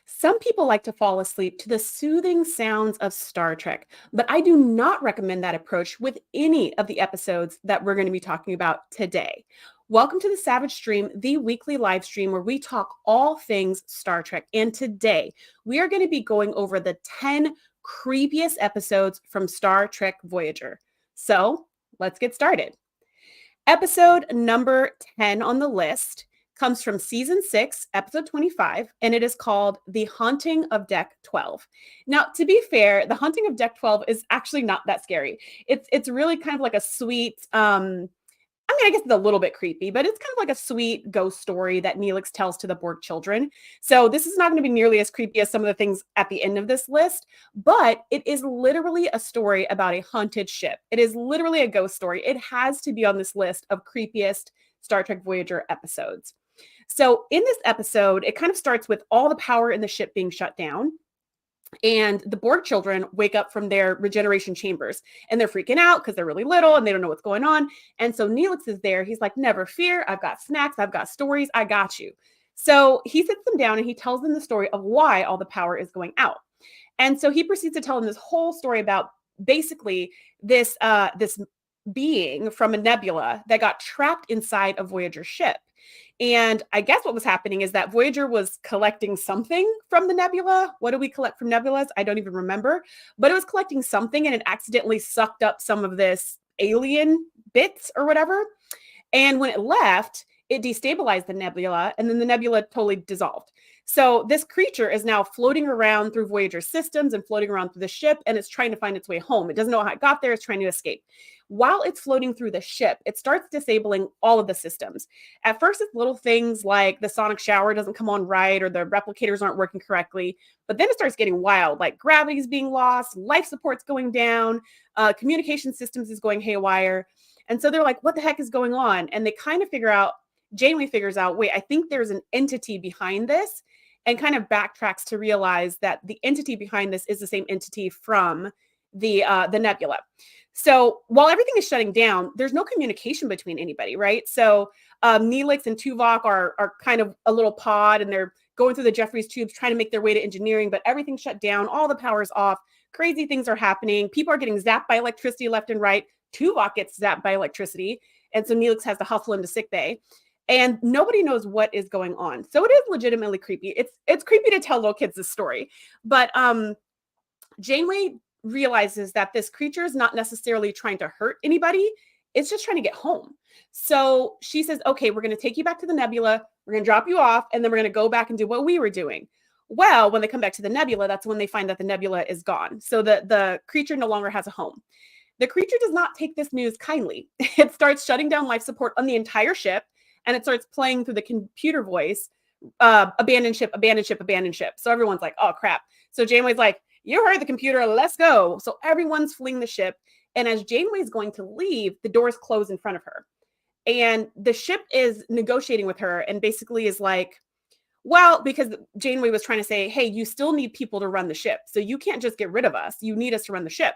Some people like to fall asleep to the soothing sounds of Star Trek, but I do not recommend that approach with any of the episodes that we're going to be talking about today. Welcome to the Savage Stream, the weekly live stream where we talk all things Star Trek. And today we are going to be going over the 10 creepiest episodes from Star Trek Voyager. So let's get started. Episode number 10 on the list comes from season 6, episode 25, and it is called The Haunting of Deck 12. Now, to be fair, The Haunting of Deck 12 is actually not that scary. It's really kind of like a sweet I guess it's a little bit creepy, but it's kind of like a sweet ghost story that Neelix tells to the Borg children. So this is not going to be nearly as creepy as some of the things at the end of this list, but it is literally a story about a haunted ship. It is literally a ghost story. It has to be on this list of creepiest Star Trek Voyager episodes. So in this episode, it kind of starts with all the power in the ship being shut down. And the Borg children wake up from their regeneration chambers and they're freaking out because they're really little and they don't know what's going on. And so Neelix is there. He's like, never fear. I've got snacks. I've got stories. I got you. So he sits them down and he tells them the story of why all the power is going out. And so he proceeds to tell them this whole story about basically this being from a nebula that got trapped inside a Voyager ship. And I guess what was happening is that Voyager was collecting something from the nebula. What do we collect from nebulas? I don't even remember. But it was collecting something and it accidentally sucked up some of this alien bits or whatever. And when it left, it destabilized the nebula and then the nebula totally dissolved. So this creature is now floating around through Voyager's systems and floating around through the ship, and it's trying to find its way home. It doesn't know how it got there. It's trying to escape. While it's floating through the ship, it starts disabling all of the systems. At first, it's little things like the sonic shower doesn't come on right or the replicators aren't working correctly. But then it starts getting wild, like gravity is being lost, life support's going down, communication systems is going haywire. And so they're like, what the heck is going on? And they kind of figure out, Janeway figures out, wait, I think there's an entity behind this, and kind of backtracks to realize that the entity behind this is the same entity from the nebula. So while everything is shutting down, there's no communication between anybody, right? So Neelix and Tuvok are kind of a little pod, and they're going through the Jeffries tubes trying to make their way to engineering, but everything's shut down. All the power's off. Crazy things are happening. People are getting zapped by electricity left and right. Tuvok gets zapped by electricity, and so Neelix has to hustle into sickbay. And nobody knows what is going on. So it is legitimately creepy. It's creepy to tell little kids this story. But Janeway realizes that this creature is not necessarily trying to hurt anybody. It's just trying to get home. So she says, okay, we're going to take you back to the nebula. We're going to drop you off. And then we're going to go back and do what we were doing. Well, when they come back to the nebula, that's when they find that the nebula is gone. So the creature no longer has a home. The creature does not take this news kindly. It starts shutting down life support on the entire ship. And it starts playing through the computer voice, abandon ship, abandon ship, abandon ship. So everyone's like, oh, crap. So Janeway's like, you heard the computer, let's go. So everyone's fleeing the ship. And as Janeway's going to leave, the doors close in front of her. And the ship is negotiating with her and basically is like, well, because Janeway was trying to say, hey, you still need people to run the ship. So you can't just get rid of us. You need us to run the ship.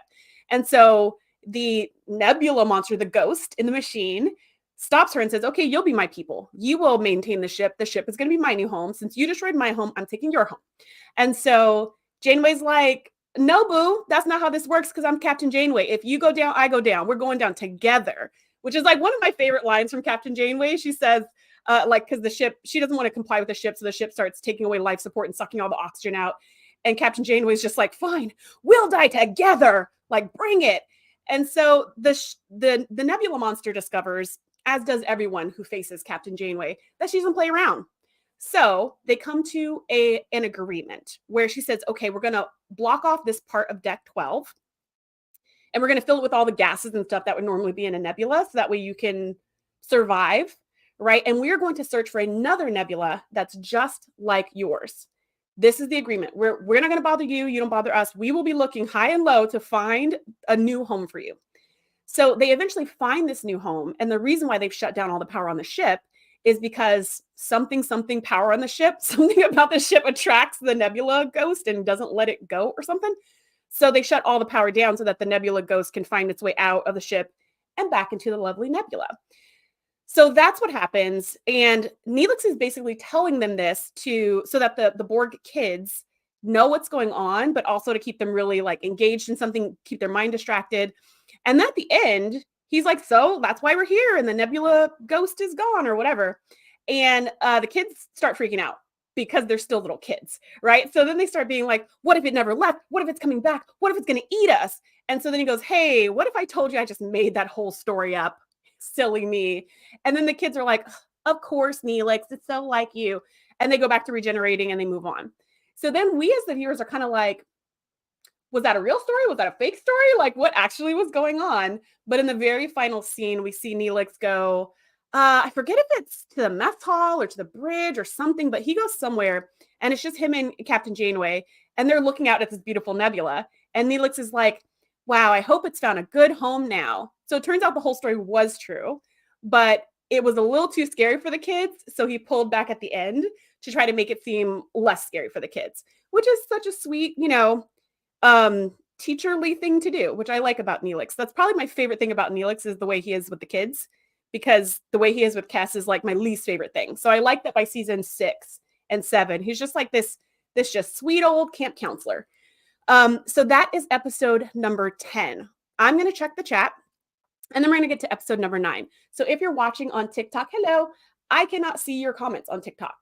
And so the nebula monster, the ghost in the machine, stops her and says, okay, you'll be my people. You will maintain the ship. The ship is going to be my new home. Since you destroyed my home, I'm taking your home. And so Janeway's like, no, boo, that's not how this works because I'm Captain Janeway. If you go down, I go down. We're going down together, which is like one of my favorite lines from Captain Janeway. She says, because the ship, she doesn't want to comply with the ship. So the ship starts taking away life support and sucking all the oxygen out. And Captain Janeway's just like, fine, we'll die together. Like, bring it. And so the nebula monster discovers, as does everyone who faces Captain Janeway, that she doesn't play around. So they come to an agreement where she says, okay, we're going to block off this part of Deck 12, and we're going to fill it with all the gases and stuff that would normally be in a nebula, so that way you can survive, right? And we are going to search for another nebula that's just like yours. This is the agreement. We're not going to bother you. You don't bother us. We will be looking high and low to find a new home for you. So they eventually find this new home. And the reason why they've shut down all the power on the ship is because something power on the ship, something about the ship attracts the nebula ghost and doesn't let it go or something. So they shut all the power down so that the nebula ghost can find its way out of the ship and back into the lovely nebula. So that's what happens. And Neelix is basically telling them this so that the Borg kids know what's going on, but also to keep them really like engaged in something, keep their mind distracted. And at the end, he's like, so that's why we're here. And the Nebula ghost is gone or whatever. And the kids start freaking out because they're still little kids, right? So then they start being like, what if it never left? What if it's coming back? What if it's going to eat us? And so then he goes, hey, what if I told you I just made that whole story up? Silly me. And then the kids are like, of course, Neelix, it's so like you. And they go back to regenerating and they move on. So then we as the viewers are kind of like, was that a real story? Was that a fake story? Like what actually was going on? But in the very final scene, we see Neelix go, I forget if it's to the mess hall or to the bridge or something, but he goes somewhere and it's just him and Captain Janeway. And they're looking out at this beautiful nebula. And Neelix is like, wow, I hope it's found a good home now. So it turns out the whole story was true, but it was a little too scary for the kids. So he pulled back at the end to try to make it seem less scary for the kids, which is such a sweet, teacherly thing to do, which I like about Neelix. That's probably my favorite thing about Neelix is the way he is with the kids, because the way he is with Cass is like my least favorite thing. So I like that by season 6 and 7, he's just like this just sweet old camp counselor. So that is episode number 10. I'm going to check the chat and then we're going to get to episode number 9. So if you're watching on TikTok, hello, I cannot see your comments on TikTok.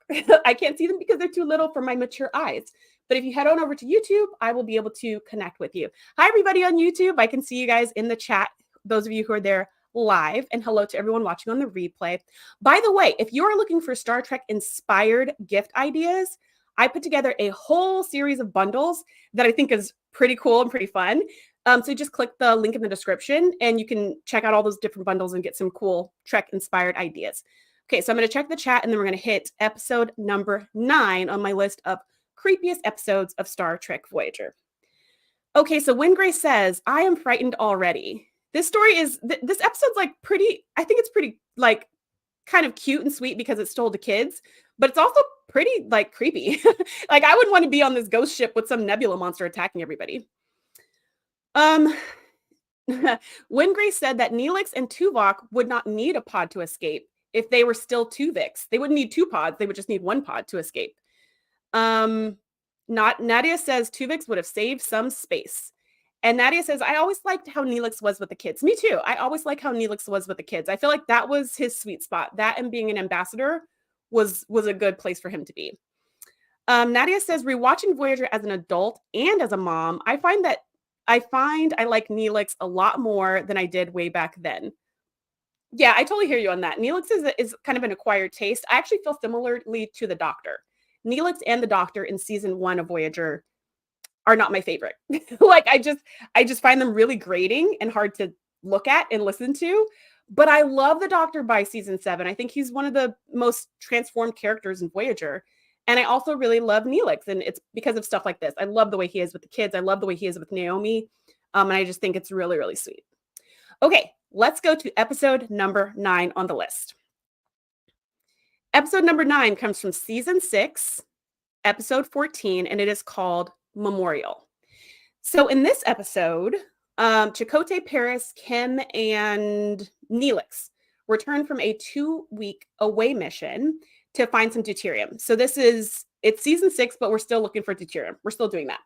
I can't see them because they're too little for my mature eyes. But if you head on over to YouTube, I will be able to connect with you. Hi, everybody on YouTube. I can see you guys in the chat, those of you who are there live, and hello to everyone watching on the replay. By the way, if you are looking for Star Trek inspired gift ideas, I put together a whole series of bundles that I think is pretty cool and pretty fun. So just click the link in the description and you can check out all those different bundles and get some cool Trek inspired ideas. Okay, so I'm going to check the chat and then we're going to hit episode number 9 on my list of creepiest episodes of Star Trek Voyager. Okay, so Win Grace says, I am frightened already. This story is, this episode's like pretty, I think it's pretty like kind of cute and sweet because it's told to kids, but it's also pretty like creepy. Like I wouldn't want to be on this ghost ship with some nebula monster attacking everybody. Win Grace said that Neelix and Tuvok would not need a pod to escape if they were still Tuvix. They wouldn't need 2 pods, they would just need 1 pod to escape. Nadia says Tuvix would have saved some space. And Nadia says, I always liked how Neelix was with the kids. Me too. I always like how Neelix was with the kids. I feel like that was his sweet spot. That and being an ambassador was a good place for him to be. Nadia says, rewatching Voyager as an adult and as a mom, I find I like Neelix a lot more than I did way back then. Yeah, I totally hear you on that. Neelix is kind of an acquired taste. I actually feel similarly to the Doctor. Neelix and the Doctor in season 1 of Voyager are not my favorite. Like I just find them really grating and hard to look at and listen to. But I love the Doctor by season 7. I think he's one of the most transformed characters in Voyager. And I also really love Neelix, and it's because of stuff like this. I love the way he is with the kids. I love the way he is with Naomi. And I just think it's really, really sweet. Okay, let's go to episode number 9 on the list. Episode number 9 comes from season 6, episode 14, and it is called Memorial. So in this episode, Chakotay, Paris, Kim, and Neelix return from a 2-week away mission to find some deuterium. So it's season 6, but we're still looking for deuterium. We're still doing that.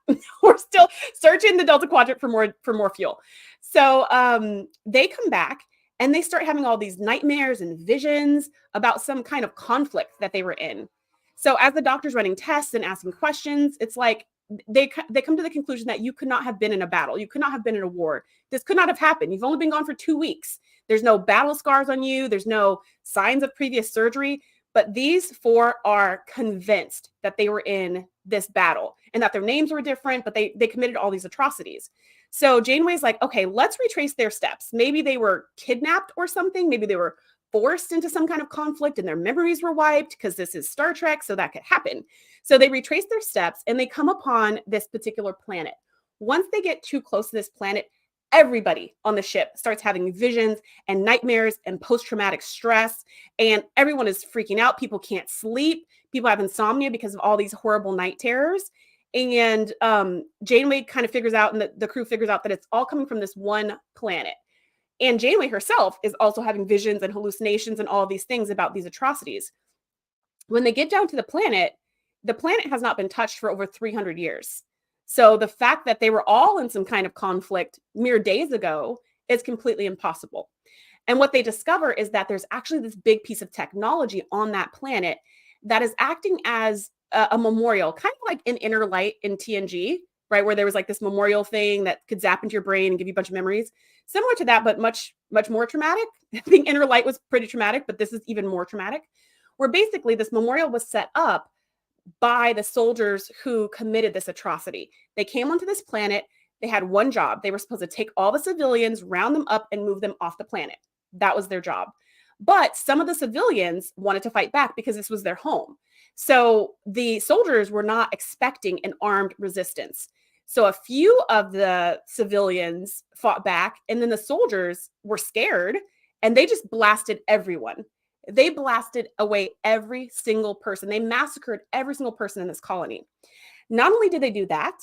We're still searching the Delta Quadrant for more fuel. So they come back and they start having all these nightmares and visions about some kind of conflict that they were in. So as the Doctor's running tests and asking questions, it's like they come to the conclusion that you could not have been in a battle. You could not have been in a war. This could not have happened. You've only been gone for 2 weeks. There's no battle scars on you. There's no signs of previous surgery. But these 4 are convinced that they were in this battle and that their names were different, but they committed all these atrocities. So Janeway's like, okay, let's retrace their steps. Maybe they were kidnapped or something. Maybe they were forced into some kind of conflict and their memories were wiped because this is Star Trek, so that could happen. So they retrace their steps and they come upon this particular planet. Once they get too close to this planet, everybody on the ship starts having visions and nightmares and post-traumatic stress, and everyone is freaking out. People can't sleep. People have insomnia because of all these horrible night terrors. And Janeway kind of figures out, and the crew figures out that it's all coming from this one planet. And Janeway herself is also having visions and hallucinations and all of these things about these atrocities. When they get down to the planet has not been touched for over 300 years. So the fact that they were all in some kind of conflict mere days ago is completely impossible. And what they discover is that there's actually this big piece of technology on that planet that is acting as a memorial, kind of like an inner light in TNG, right? Where there was like this memorial thing that could zap into your brain and give you a bunch of memories. Similar to that, but much, much more traumatic. I think inner light was pretty traumatic, but this is even more traumatic, where basically this memorial was set up by the soldiers who committed this atrocity. They came onto this planet. They had one job. They were supposed to take all the civilians, round them up, and move them off the planet. That was their job. But some of the civilians wanted to fight back because this was their home. So the soldiers were not expecting an armed resistance. So a few of the civilians fought back, and then the soldiers were scared, and they just blasted everyone. They blasted away every single person. They massacred every single person in this colony. Not only did they do that,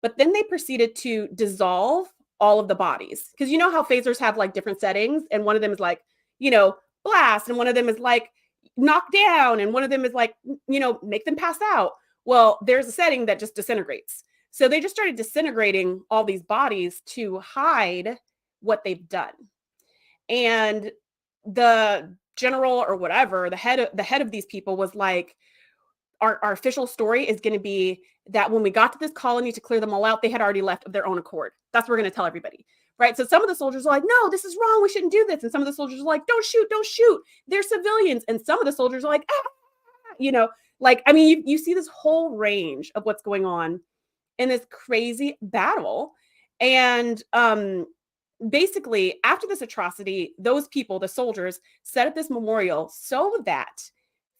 but then they proceeded to dissolve all of the bodies. Because you know how phasers have like different settings, and one of them is like, blast, and one of them is like knock down, and one of them is like, make them pass out. Well, there's a setting that just disintegrates. So they just started disintegrating all these bodies to hide what they've done. And the general or whatever, the head of these people was like, our official story is going to be that when we got to this colony to clear them all out, they had already left of their own accord. That's what we're going to tell everybody. Right. So some of the soldiers are like, no, this is wrong. We shouldn't do this. And some of the soldiers are like, don't shoot. They're civilians. And some of the soldiers are like, you see this whole range of what's going on in this crazy battle. And basically, after this atrocity, those people, the soldiers, set up this memorial so that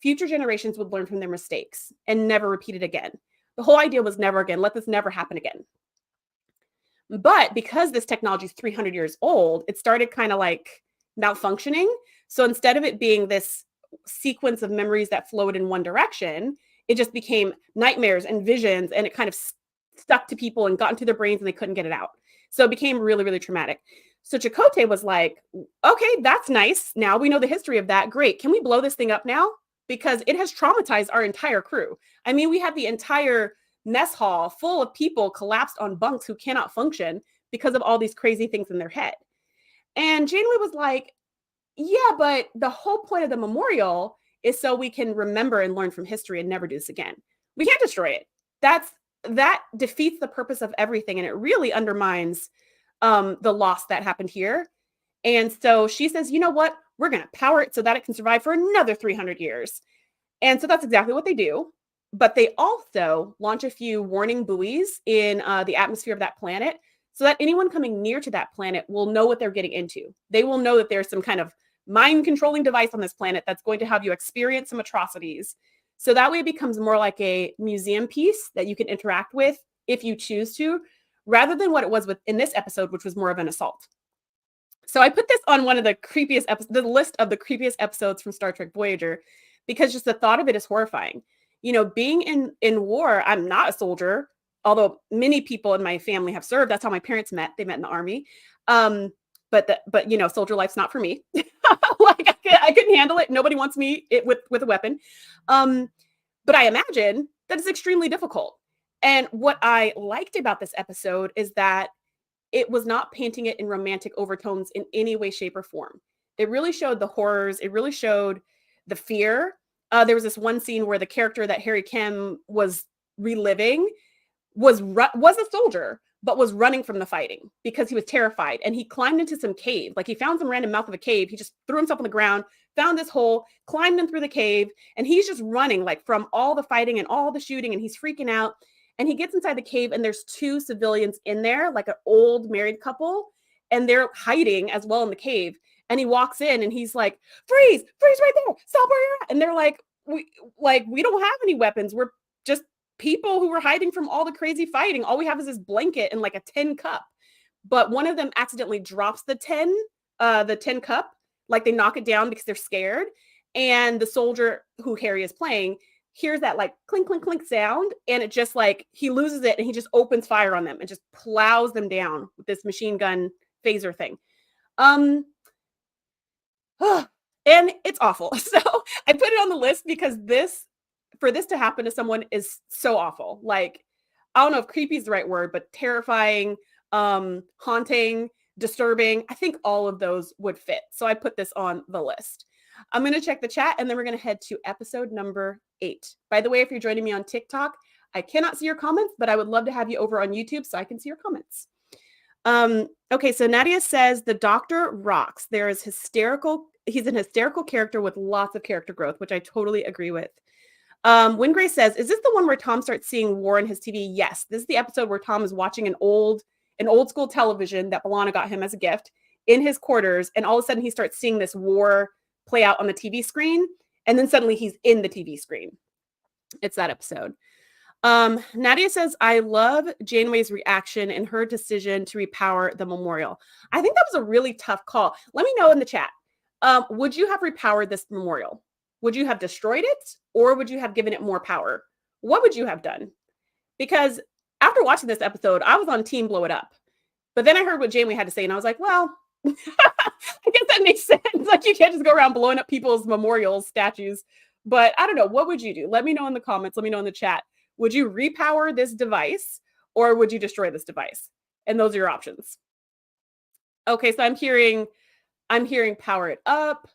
future generations would learn from their mistakes and never repeat it again. The whole idea was never again. Let this never happen again. But because this technology is 300 years old, it started kind of like malfunctioning. So instead of it being this sequence of memories that flowed in one direction, it just became nightmares and visions, and it kind of stuck to people and got into their brains and they couldn't get it out. So it became really, really traumatic. So Chakotay was like, okay, that's nice. Now we know the history of that. Great. Can we blow this thing up now? Because it has traumatized our entire crew. I mean, we have the entire mess hall full of people collapsed on bunks who cannot function because of all these crazy things in their head. And Janeway was like, yeah, but the whole point of the memorial is so we can remember and learn from history and never do this again. We can't destroy it. That defeats the purpose of everything. And it really undermines the loss that happened here. And so she says, you know what? We're going to power it so that it can survive for another 300 years. And so that's exactly what they do. But they also launch a few warning buoys in the atmosphere of that planet so that anyone coming near to that planet will know what they're getting into. They will know that there's some kind of mind controlling device on this planet that's going to have you experience some atrocities. So that way it becomes more like a museum piece that you can interact with if you choose to, rather than what it was in this episode, which was more of an assault. So I put this on one of the creepiest episodes, the list of the creepiest episodes from Star Trek Voyager, because just the thought of it is horrifying. Being in war, I'm not a soldier, although many people in my family have served. That's how my parents met. They met in the Army. But soldier life's not for me. Like I couldn't handle it. Nobody wants me with a weapon. But I imagine that it's extremely difficult. And what I liked about this episode is that it was not painting it in romantic overtones in any way, shape, or form. It really showed the horrors. It really showed the fear. There was this one scene where the character that Harry Kim was reliving was a soldier, but was running from the fighting because he was terrified. And he climbed into some cave. Like he found some random mouth of a cave. He just threw himself on the ground, found this hole, climbed in through the cave. And he's just running like from all the fighting and all the shooting. And he's freaking out. And he gets inside the cave and there's two civilians in there, like an old married couple. And they're hiding as well in the cave. And he walks in and he's like, freeze right there. Stop where you're at. And they're like, we don't have any weapons. We're just people who were hiding from all the crazy fighting. All we have is this blanket and like a tin cup. But one of them accidentally drops the tin cup, like they knock it down because they're scared. And the soldier who Harry is playing hears that like clink, clink, clink sound. And it just like, he loses it and he just opens fire on them and just plows them down with this machine gun phaser thing. Um, and it's awful. So I put it on the list because for this to happen to someone is so awful. Like, I don't know if creepy is the right word, but terrifying, haunting, disturbing. I think all of those would fit. So I put this on the list. I'm going to check the chat and then we're going to head to episode number 8. By the way, if you're joining me on TikTok, I cannot see your comments, but I would love to have you over on YouTube so I can see your comments. Okay, so Nadia says the doctor rocks. He's an hysterical character with lots of character growth, which I totally agree with. Wingray says, is this the one where Tom starts seeing war on his TV? Yes, this is the episode where Tom is watching an old school television that Balana got him as a gift in his quarters, and all of a sudden he starts seeing this war play out on the TV screen, and then suddenly he's in the TV screen. It's that episode. Nadia says, I love Janeway's reaction and her decision to repower the memorial. I think that was a really tough call. Let me know in the chat. Would you have repowered this memorial? Would you have destroyed it, or would you have given it more power? What would you have done? Because after watching this episode, I was on team blow it up. But then I heard what Janeway had to say, and I was like, well, I guess that makes sense. Like, you can't just go around blowing up people's memorials, statues. But I don't know. What would you do? Let me know in the comments. Let me know in the chat. Would you repower this device, or would you destroy this device? And those are your options. Okay, so I'm hearing power it up.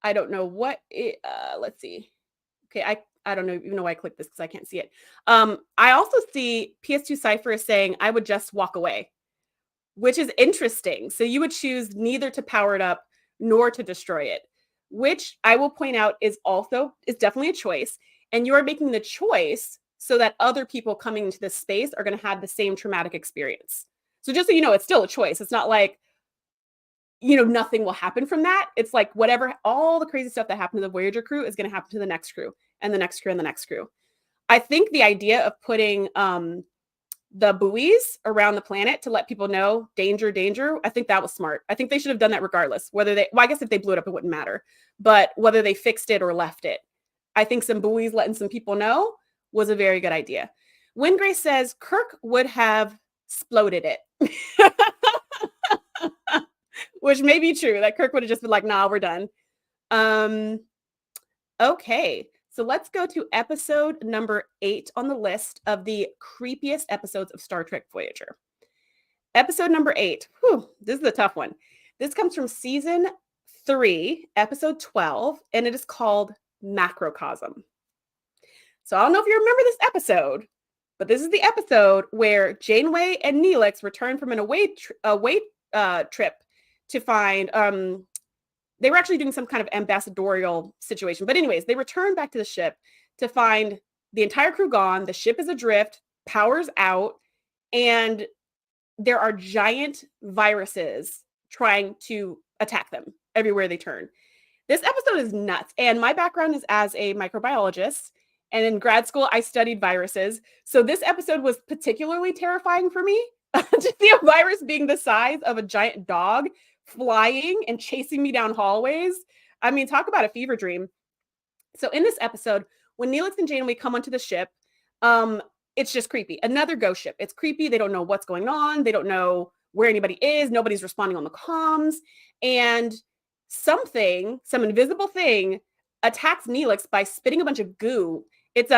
I don't know what it, let's see. Okay, I don't know even know why I clicked this because I can't see it. I also see PS2 Cypher is saying I would just walk away, which is interesting. So you would choose neither to power it up nor to destroy it, which I will point out is definitely a choice. And you are making the choice so that other people coming into this space are going to have the same traumatic experience. So just so you know, it's still a choice. It's not like, nothing will happen from that. It's like all the crazy stuff that happened to the Voyager crew is going to happen to the next crew and the next crew and the next crew. I think the idea of putting the buoys around the planet to let people know danger, danger, I think that was smart. I think they should have done that regardless. I guess if they blew it up, it wouldn't matter. But whether they fixed it or left it, I think some buoys letting some people know was a very good idea. Wingray says Kirk would have exploded it. Which may be true, that Kirk would have just been like, nah, we're done. Okay, so let's go to episode number 8 on the list of the creepiest episodes of Star Trek Voyager. Episode number 8. This is a tough one. This comes from season 3, episode 12, and it is called Macrocosm. So I don't know if you remember this episode, but this is the episode where Janeway and Neelix return from an away trip to find, they were actually doing some kind of ambassadorial situation. But anyways, they return back to the ship to find the entire crew gone. The ship is adrift, power's out, and there are giant viruses trying to attack them everywhere they turn. This episode is nuts. And my background is as a microbiologist. And in grad school, I studied viruses. So this episode was particularly terrifying for me. To see a virus being the size of a giant dog flying and chasing me down hallways. I mean, talk about a fever dream. So in this episode, when Neelix and Janeway come onto the ship, it's just creepy. Another ghost ship. It's creepy. They don't know what's going on. They don't know where anybody is. Nobody's responding on the comms. And some invisible thing attacks Neelix by spitting a bunch of goo. It's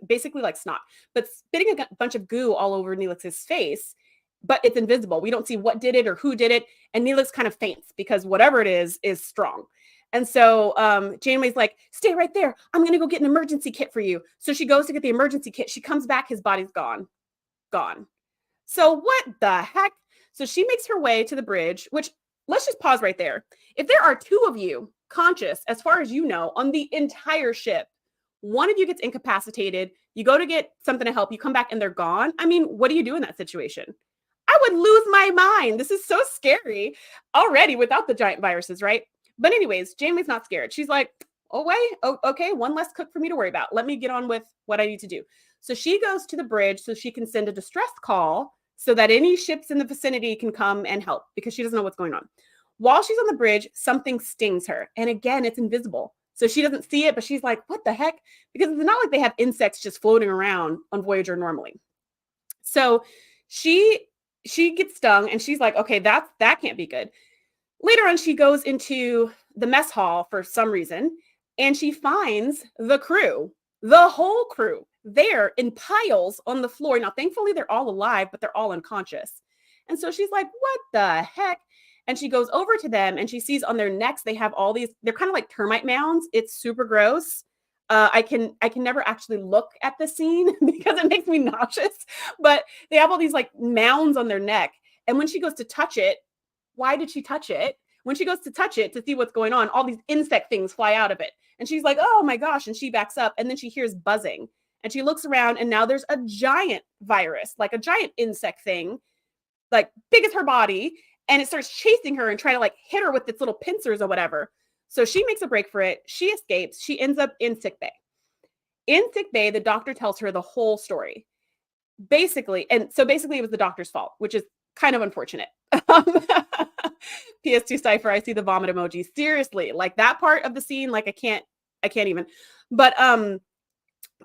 basically like snot, but spitting a bunch of goo all over Neelix's face, but it's invisible. We don't see what did it or who did it. And Neelix kind of faints because whatever it is strong. And so Janeway's like, stay right there. I'm going to go get an emergency kit for you. So she goes to get the emergency kit. She comes back. His body's gone. So what the heck? So she makes her way to the bridge, which let's just pause right there. If there are 2 of you conscious, as far as you know, on the entire ship, one of you gets incapacitated, you go to get something to help, you come back and they're gone. I mean, what do you do in that situation? I would lose my mind. This is so scary already without the giant viruses, right? But anyways, Janeway's not scared. She's like, okay, one less cook for me to worry about. Let me get on with what I need to do. So she goes to the bridge so she can send a distress call so that any ships in the vicinity can come and help because she doesn't know what's going on. While she's on the bridge, something stings her. And again, it's invisible. So she doesn't see it, but she's like, what the heck? Because it's not like they have insects just floating around on Voyager normally. So she she gets stung and she's like, okay, that can't be good. Later on, she goes into the mess hall for some reason and she finds the crew, the whole crew, there in piles on the floor. Now, thankfully, they're all alive, but they're all unconscious. And so she's like, what the heck? And she goes over to them and she sees on their necks, they have all these, they're kind of like termite mounds. It's super gross. I can never actually look at the scene because it makes me nauseous, but they have all these like mounds on their neck. And when she goes to touch it, why did she touch it? When she goes to touch it to see what's going on, all these insect things fly out of it. And she's like, oh my gosh. And she backs up and then she hears buzzing and she looks around and now there's a giant virus, like a giant insect thing, like big as her body. And it starts chasing her and trying to like hit her with its little pincers or whatever. So she makes a break for it. She escapes. She ends up in sick bay. In sick bay, the doctor tells her the whole story. Basically it was the doctor's fault, which is kind of unfortunate. PS2 Sci-Fi, I see the vomit emoji. Seriously, like that part of the scene, like I can't even. But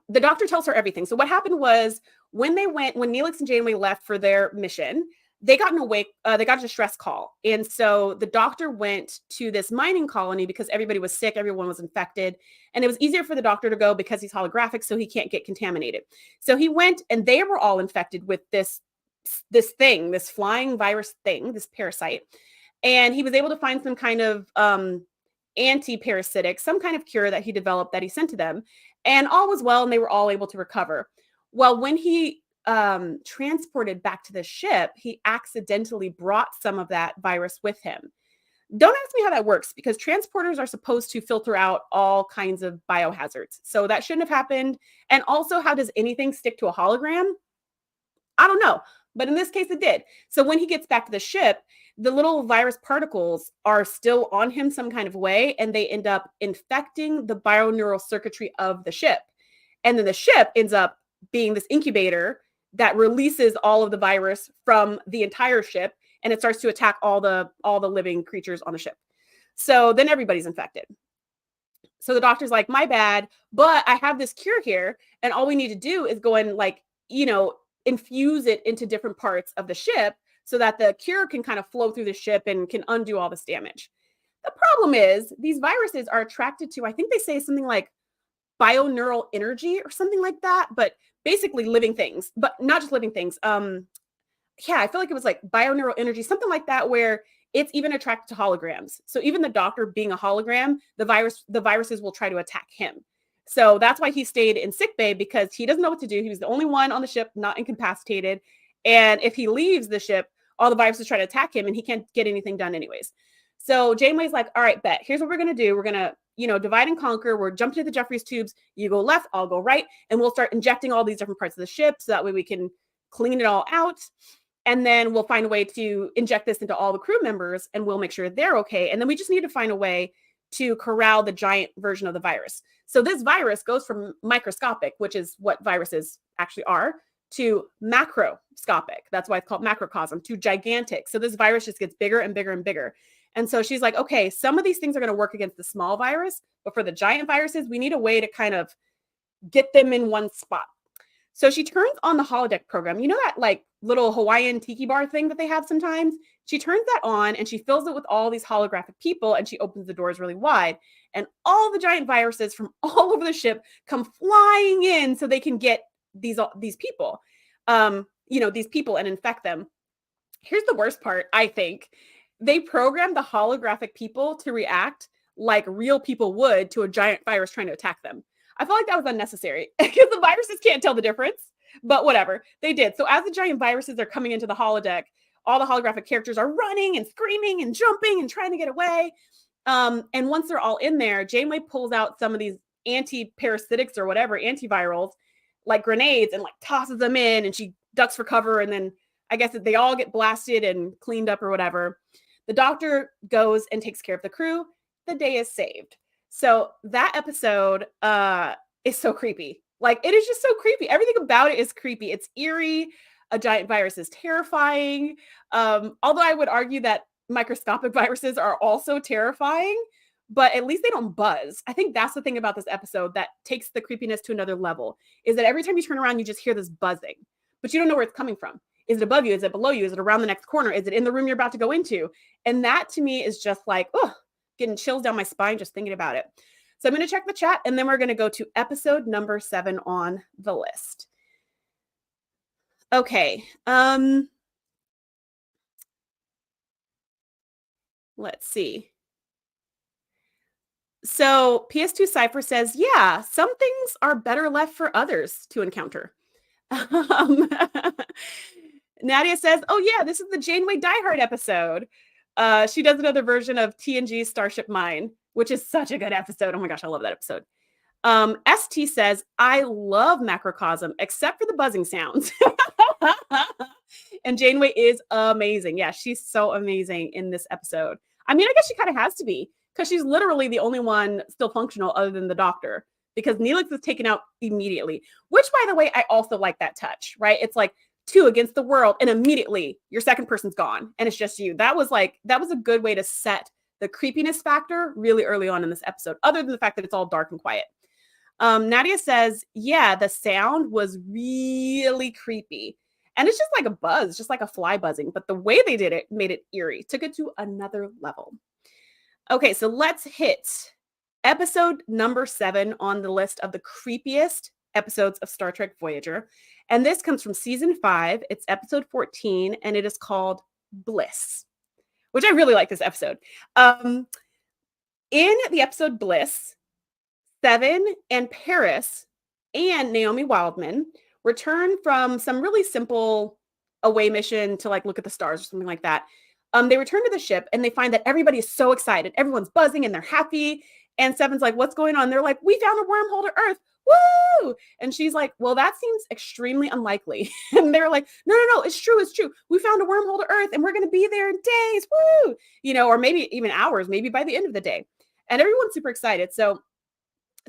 the doctor tells her everything. So what happened was when Neelix and Janeway left for their mission, they got they got a distress call. And so the doctor went to this mining colony because everybody was sick, everyone was infected. And it was easier for the doctor to go because he's holographic, so he can't get contaminated. So he went and they were all infected with this flying virus thing, this parasite. And he was able to find some kind of anti-parasitic, some kind of cure that he developed that he sent to them. And all was well, and they were all able to recover. Well, when he transported back to the ship, he accidentally brought some of that virus with him. Don't ask me how that works because transporters are supposed to filter out all kinds of biohazards. So that shouldn't have happened. And also, how does anything stick to a hologram? I don't know. But in this case, it did. So when he gets back to the ship, the little virus particles are still on him some kind of way, and they end up infecting the bioneural circuitry of the ship. And then the ship ends up being this incubator that releases all of the virus from the entire ship, and it starts to attack all the living creatures on the ship. So then everybody's infected. So the doctor's like, my bad, but I have this cure here, and all we need to do is go and infuse it into different parts of the ship so that the cure can kind of flow through the ship and can undo all this damage. The problem is these viruses are attracted to, I think they say something like bioneural energy or something like that, but basically living things, but not just living things. I feel like it was like bioneural energy, something like that, where it's even attracted to holograms. So even the doctor being a hologram, the viruses will try to attack him. So that's why he stayed in sick bay, because he doesn't know what to do. He was the only one on the ship not incapacitated. And if he leaves the ship, all the viruses try to attack him and he can't get anything done anyways. So Janeway's like, all right, bet. Here's what we're going to do. We're going to, divide and conquer. We're jumping to the Jeffries tubes. You go left, I'll go right. And we'll start injecting all these different parts of the ship. So that way we can clean it all out. And then we'll find a way to inject this into all the crew members and we'll make sure they're okay. And then we just need to find a way to corral the giant version of the virus. So this virus goes from microscopic, which is what viruses actually are, to macroscopic. That's why it's called macrocosm, to gigantic. So this virus just gets bigger and bigger and bigger. And so she's like, okay, some of these things are going to work against the small virus, but for the giant viruses, we need a way to kind of get them in one spot. So she turns on the holodeck program. You know that like little Hawaiian tiki bar thing that they have sometimes? She turns that on and she fills it with all these holographic people and she opens the doors really wide. And all the giant viruses from all over the ship come flying in so they can get these people, these people and infect them. Here's the worst part, I think. They programmed the holographic people to react like real people would to a giant virus trying to attack them. I feel like that was unnecessary because the viruses can't tell the difference, but whatever, they did. So as the giant viruses are coming into the holodeck, all the holographic characters are running and screaming and jumping and trying to get away. And once they're all in there, Janeway pulls out some of these anti-parasitics or whatever, antivirals, like grenades, and like tosses them in, and she ducks for cover. And then I guess they all get blasted and cleaned up or whatever. The doctor goes and takes care of the crew. The day is saved. So that episode is so creepy. Like, it is just so creepy. Everything about it is creepy. It's eerie. A giant virus is terrifying. Although I would argue that microscopic viruses are also terrifying, but at least they don't buzz. I think that's the thing about this episode that takes the creepiness to another level, is that every time you turn around, you just hear this buzzing, but you don't know where it's coming from. Is it above you? Is it below you? Is it around the next corner? Is it in the room you're about to go into? And that to me is just like, oh, getting chills down my spine just thinking about it. So I'm going to check the chat, and then we're going to go to episode number 7 on the list. Okay. Let's see. So PS2 Cypher says, yeah, some things are better left for others to encounter. Nadia says, oh yeah, this is the Janeway Die Hard episode. She does another version of TNG's Starship Mine, which is such a good episode. Oh my gosh, I love that episode. ST says, I love Macrocosm, except for the buzzing sounds. And Janeway is amazing. Yeah, she's so amazing in this episode. I mean, I guess she kind of has to be, because she's literally the only one still functional other than the doctor, because Neelix is taken out immediately, which, by the way, I also like that touch, right? It's like 2 against the world, and immediately your second person's gone, and it's just you. That was a good way to set the creepiness factor really early on in this episode, other than the fact that it's all dark and quiet. Nadia says, yeah, the sound was really creepy. And it's just like a buzz, just like a fly buzzing. But the way they did it made it eerie, took it to another level. Okay, so let's hit episode number 7 on the list of the creepiest episodes of Star Trek Voyager. And this comes from season 5. It's episode 14, and it is called Bliss, which I really like this episode. In the episode Bliss, Seven and Paris and Naomi Wildman return from some really simple away mission to like look at the stars or something like that. They return to the ship and they find that everybody is so excited. Everyone's buzzing and they're happy. And Seven's like, what's going on? They're like, we found a wormhole to Earth. Woo! And she's like, well, that seems extremely unlikely. And they're like, no, it's true. We found a wormhole to Earth and we're going to be there in days. Woo! Or maybe even hours, maybe by the end of the day. And everyone's super excited. So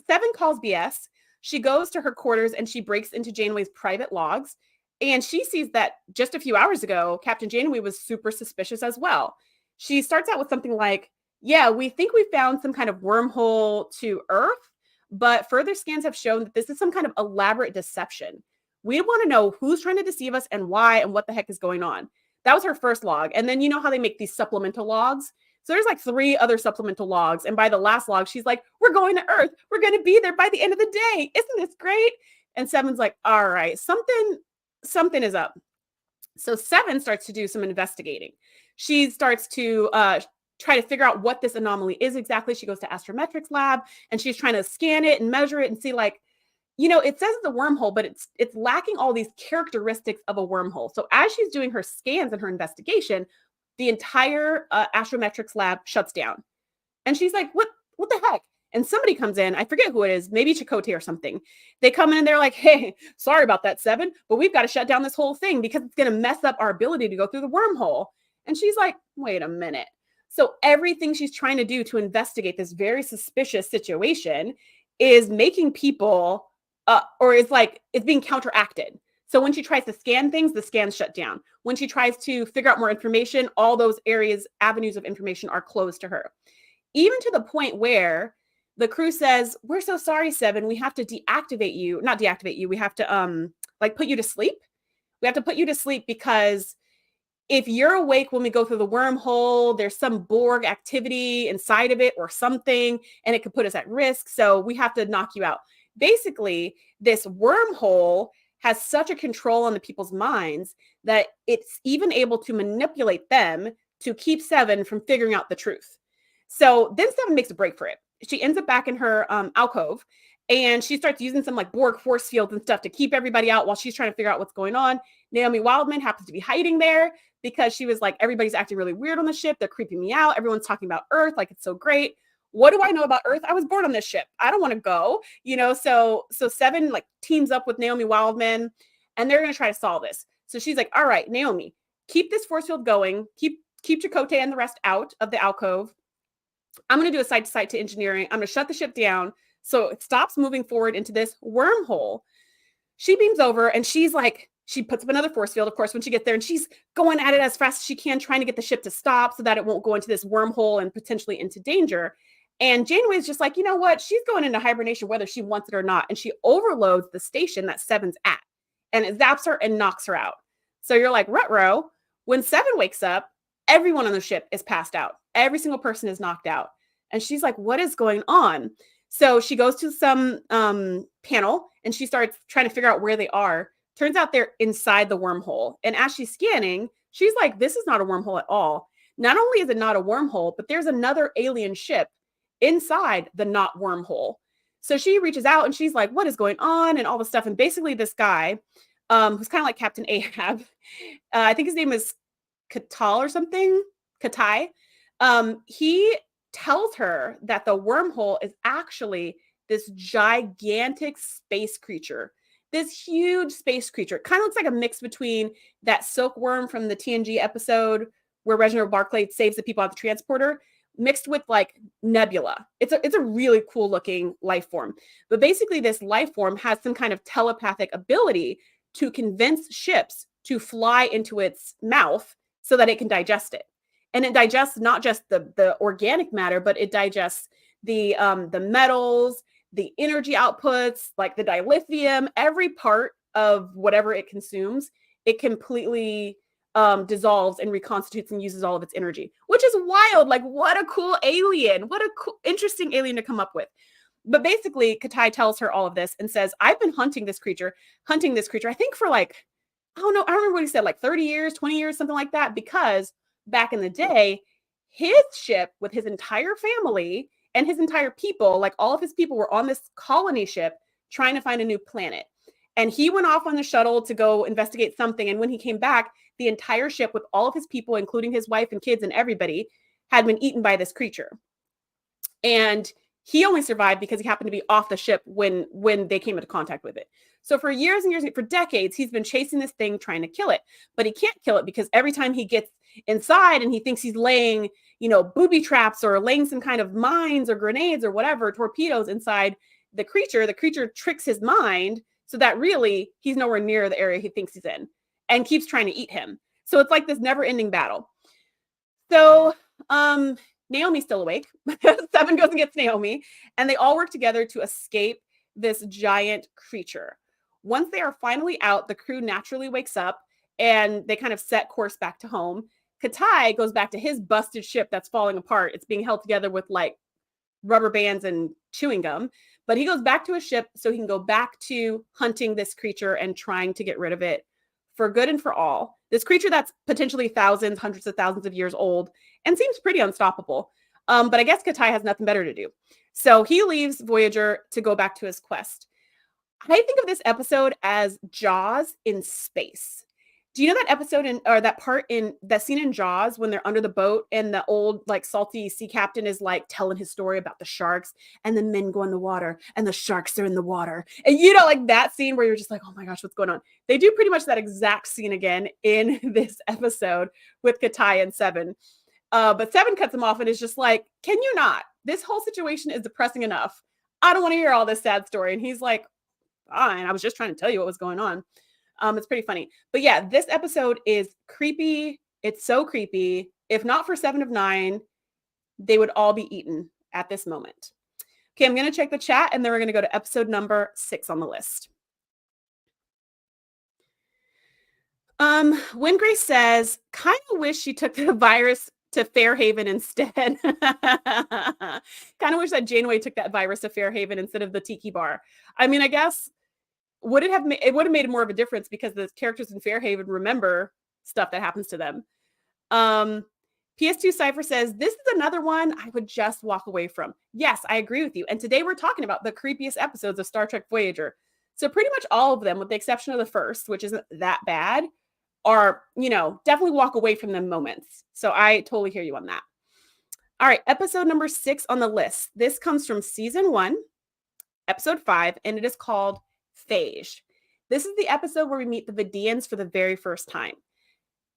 Seven calls BS. She goes to her quarters and she breaks into Janeway's private logs. And she sees that just a few hours ago, Captain Janeway was super suspicious as well. She starts out with something like, yeah, we think we found some kind of wormhole to Earth, but further scans have shown that this is some kind of elaborate deception. We want to know who's trying to deceive us and why and what the heck is going on. That was her first log. And then you know how they make these supplemental logs? So there's like 3 other supplemental logs. And by the last log, she's like, we're going to Earth. We're going to be there by the end of the day. Isn't this great? And Seven's like, all right, something is up. So Seven starts to do some investigating. She starts to try to figure out what this anomaly is exactly. She goes to Astrometrics lab and she's trying to scan it and measure it and see like, it says it's a wormhole, but it's lacking all these characteristics of a wormhole. So as she's doing her scans and her investigation, the entire Astrometrics lab shuts down. And she's like, what the heck? And somebody comes in, I forget who it is, maybe Chakotay or something. They come in and they're like, hey, sorry about that, Seven, but we've got to shut down this whole thing because it's going to mess up our ability to go through the wormhole. And she's like, wait a minute. So everything she's trying to do to investigate this very suspicious situation is making people, or is like, it's being counteracted. So when she tries to scan things, the scans shut down. When she tries to figure out more information, all those avenues of information are closed to her. Even to the point where the crew says, we're so sorry, Seven, we have to deactivate you. Not deactivate you. We have to put you to sleep. We have to put you to sleep because if you're awake when we go through the wormhole, there's some Borg activity inside of it or something, and it could put us at risk. So we have to knock you out. Basically, this wormhole has such a control on the people's minds that it's even able to manipulate them to keep Seven from figuring out the truth. So then Seven makes a break for it. She ends up back in her alcove and she starts using some like Borg force fields and stuff to keep everybody out while she's trying to figure out what's going on. Naomi Wildman happens to be hiding there because she was like, everybody's acting really weird on the ship. They're creeping me out. Everyone's talking about Earth like it's so great. What do I know about Earth? I was born on this ship. I don't want to go, So Seven like teams up with Naomi Wildman and they're going to try to solve this. So she's like, all right, Naomi, keep this force field going. Keep Chakotay and the rest out of the alcove. I'm going to do a site-to-site to engineering. I'm going to shut the ship down so it stops moving forward into this wormhole. She beams over and she's like, she puts up another force field, of course, when she gets there, and she's going at it as fast as she can, trying to get the ship to stop so that it won't go into this wormhole and potentially into danger. And Janeway's just like, you know what? She's going into hibernation whether she wants it or not. And she overloads the station that Seven's at. And it zaps her and knocks her out. So you're like, ruh-roh. When Seven wakes up, everyone on the ship is passed out. Every single person is knocked out. And she's like, what is going on? So she goes to some panel and she starts trying to figure out where they are. Turns out they're inside the wormhole. And as she's scanning, she's like, this is not a wormhole at all. Not only is it not a wormhole, but there's another alien ship inside the not wormhole. So she reaches out and she's like, what is going on? And all the stuff. And basically this guy, who's kind of like Captain Ahab, I think his name is Katal or something, Katai. He tells her that the wormhole is actually this gigantic space creature, this huge space creature. Kind of looks like a mix between that silkworm from the TNG episode where Reginald Barclay saves the people on the transporter, mixed with like Nebula. It's a really cool looking life form. But basically this life form has some kind of telepathic ability to convince ships to fly into its mouth so that it can digest it. And it digests not just the organic matter, but it digests the metals, the energy outputs, like the dilithium, every part of whatever it consumes, it completely dissolves and reconstitutes and uses all of its energy, which is wild. Like, what a cool alien. What a cool, interesting alien to come up with. But basically, Katai tells her all of this and says, I've been hunting this creature, I think for like, I don't know, I don't remember what he said, like 30 years, 20 years, something like that, because back in the day, his ship with his entire family and his entire people, like all of his people were on this colony ship trying to find a new planet. And he went off on the shuttle to go investigate something. And when he came back, the entire ship with all of his people, including his wife and kids and everybody, had been eaten by this creature. And he only survived because he happened to be off the ship when they came into contact with it. So for years and years, for decades, he's been chasing this thing, trying to kill it. But he can't kill it because every time he gets inside and he thinks he's laying, booby traps or laying some kind of mines or grenades or whatever, torpedoes inside the creature tricks his mind so that really he's nowhere near the area he thinks he's in and keeps trying to eat him. So it's like this never-ending battle. So Naomi's still awake. Seven goes and gets Naomi, and they all work together to escape this giant creature. Once they are finally out, the crew naturally wakes up and they kind of set course back to home. Katai goes back to his busted ship that's falling apart. It's being held together with like rubber bands and chewing gum, but he goes back to his ship so he can go back to hunting this creature and trying to get rid of it for good and for all. This creature that's potentially thousands, hundreds of thousands of years old and seems pretty unstoppable. But I guess Katai has nothing better to do. So he leaves Voyager to go back to his quest. I think of this episode as Jaws in space. Do you know that episode that part in that scene in Jaws when they're under the boat and the old like salty sea captain is like telling his story about the sharks and the men go in the water and the sharks are in the water. And like that scene where you're just like, oh my gosh, what's going on? They do pretty much that exact scene again in this episode with Katai and Seven. But Seven cuts him off and is just like, can you not? This whole situation is depressing enough. I don't want to hear all this sad story. And he's like, fine, I was just trying to tell you what was going on. It's pretty funny. But yeah, this episode is creepy. It's so creepy. If not for 7 of 9, they would all be eaten at this moment. Okay, I'm going to check the chat and then we're going to go to episode number 6 on the list. When Grace says, kind of wish she took the virus to Fairhaven instead. Kind of wish that Janeway took that virus to Fairhaven instead of the Tiki Bar. I mean, I guess it would have made more of a difference because the characters in Fairhaven remember stuff that happens to them. PS2 Cypher says, this is another one I would just walk away from. Yes, I agree with you. And today we're talking about the creepiest episodes of Star Trek Voyager. So pretty much all of them, with the exception of the first, which isn't that bad, are, definitely walk away from them moments. So I totally hear you on that. All right, episode number 6 on the list. This comes from season 1, episode 5, and it is called Phage. This is the episode where we meet the Vidians for the very first time.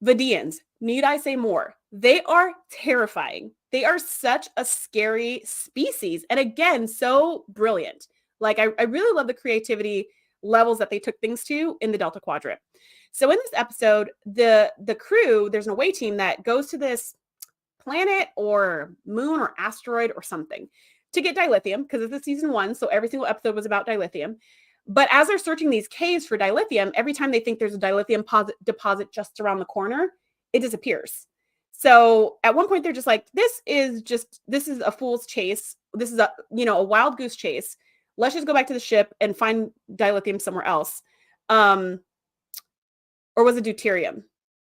Vidians, need I say more? They are terrifying. They are such a scary species. And again, so brilliant. Like, I really love the creativity levels that they took things to in the Delta Quadrant. So in this episode, the crew, there's an away team that goes to this planet or moon or asteroid or something to get dilithium, because this is season 1. So every single episode was about dilithium. But as they're searching these caves for dilithium, every time they think there's a dilithium deposit just around the corner, it disappears. So at one point they're just like, this is a fool's chase. This is a wild goose chase. Let's just go back to the ship and find dilithium somewhere else. Or was it deuterium?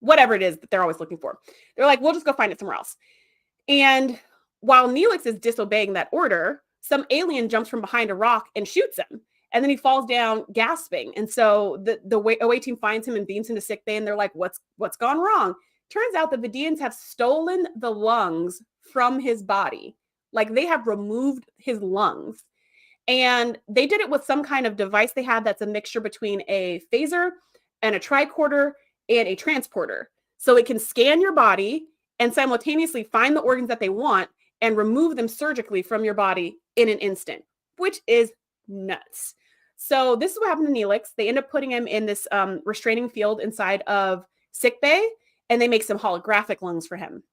Whatever it is that they're always looking for. They're like, we'll just go find it somewhere else. And while Neelix is disobeying that order, some alien jumps from behind a rock and shoots him. And then he falls down gasping. And so the OA team finds him and beams him to sickbay. And they're like, what's gone wrong? Turns out the Vidians have stolen the lungs from his body. Like, they have removed his lungs. And they did it with some kind of device they had that's a mixture between a phaser and a tricorder and a transporter. So it can scan your body and simultaneously find the organs that they want and remove them surgically from your body in an instant, which is nuts. So this is what happened to Neelix. They end up putting him in this restraining field inside of sickbay, and they make some holographic lungs for him.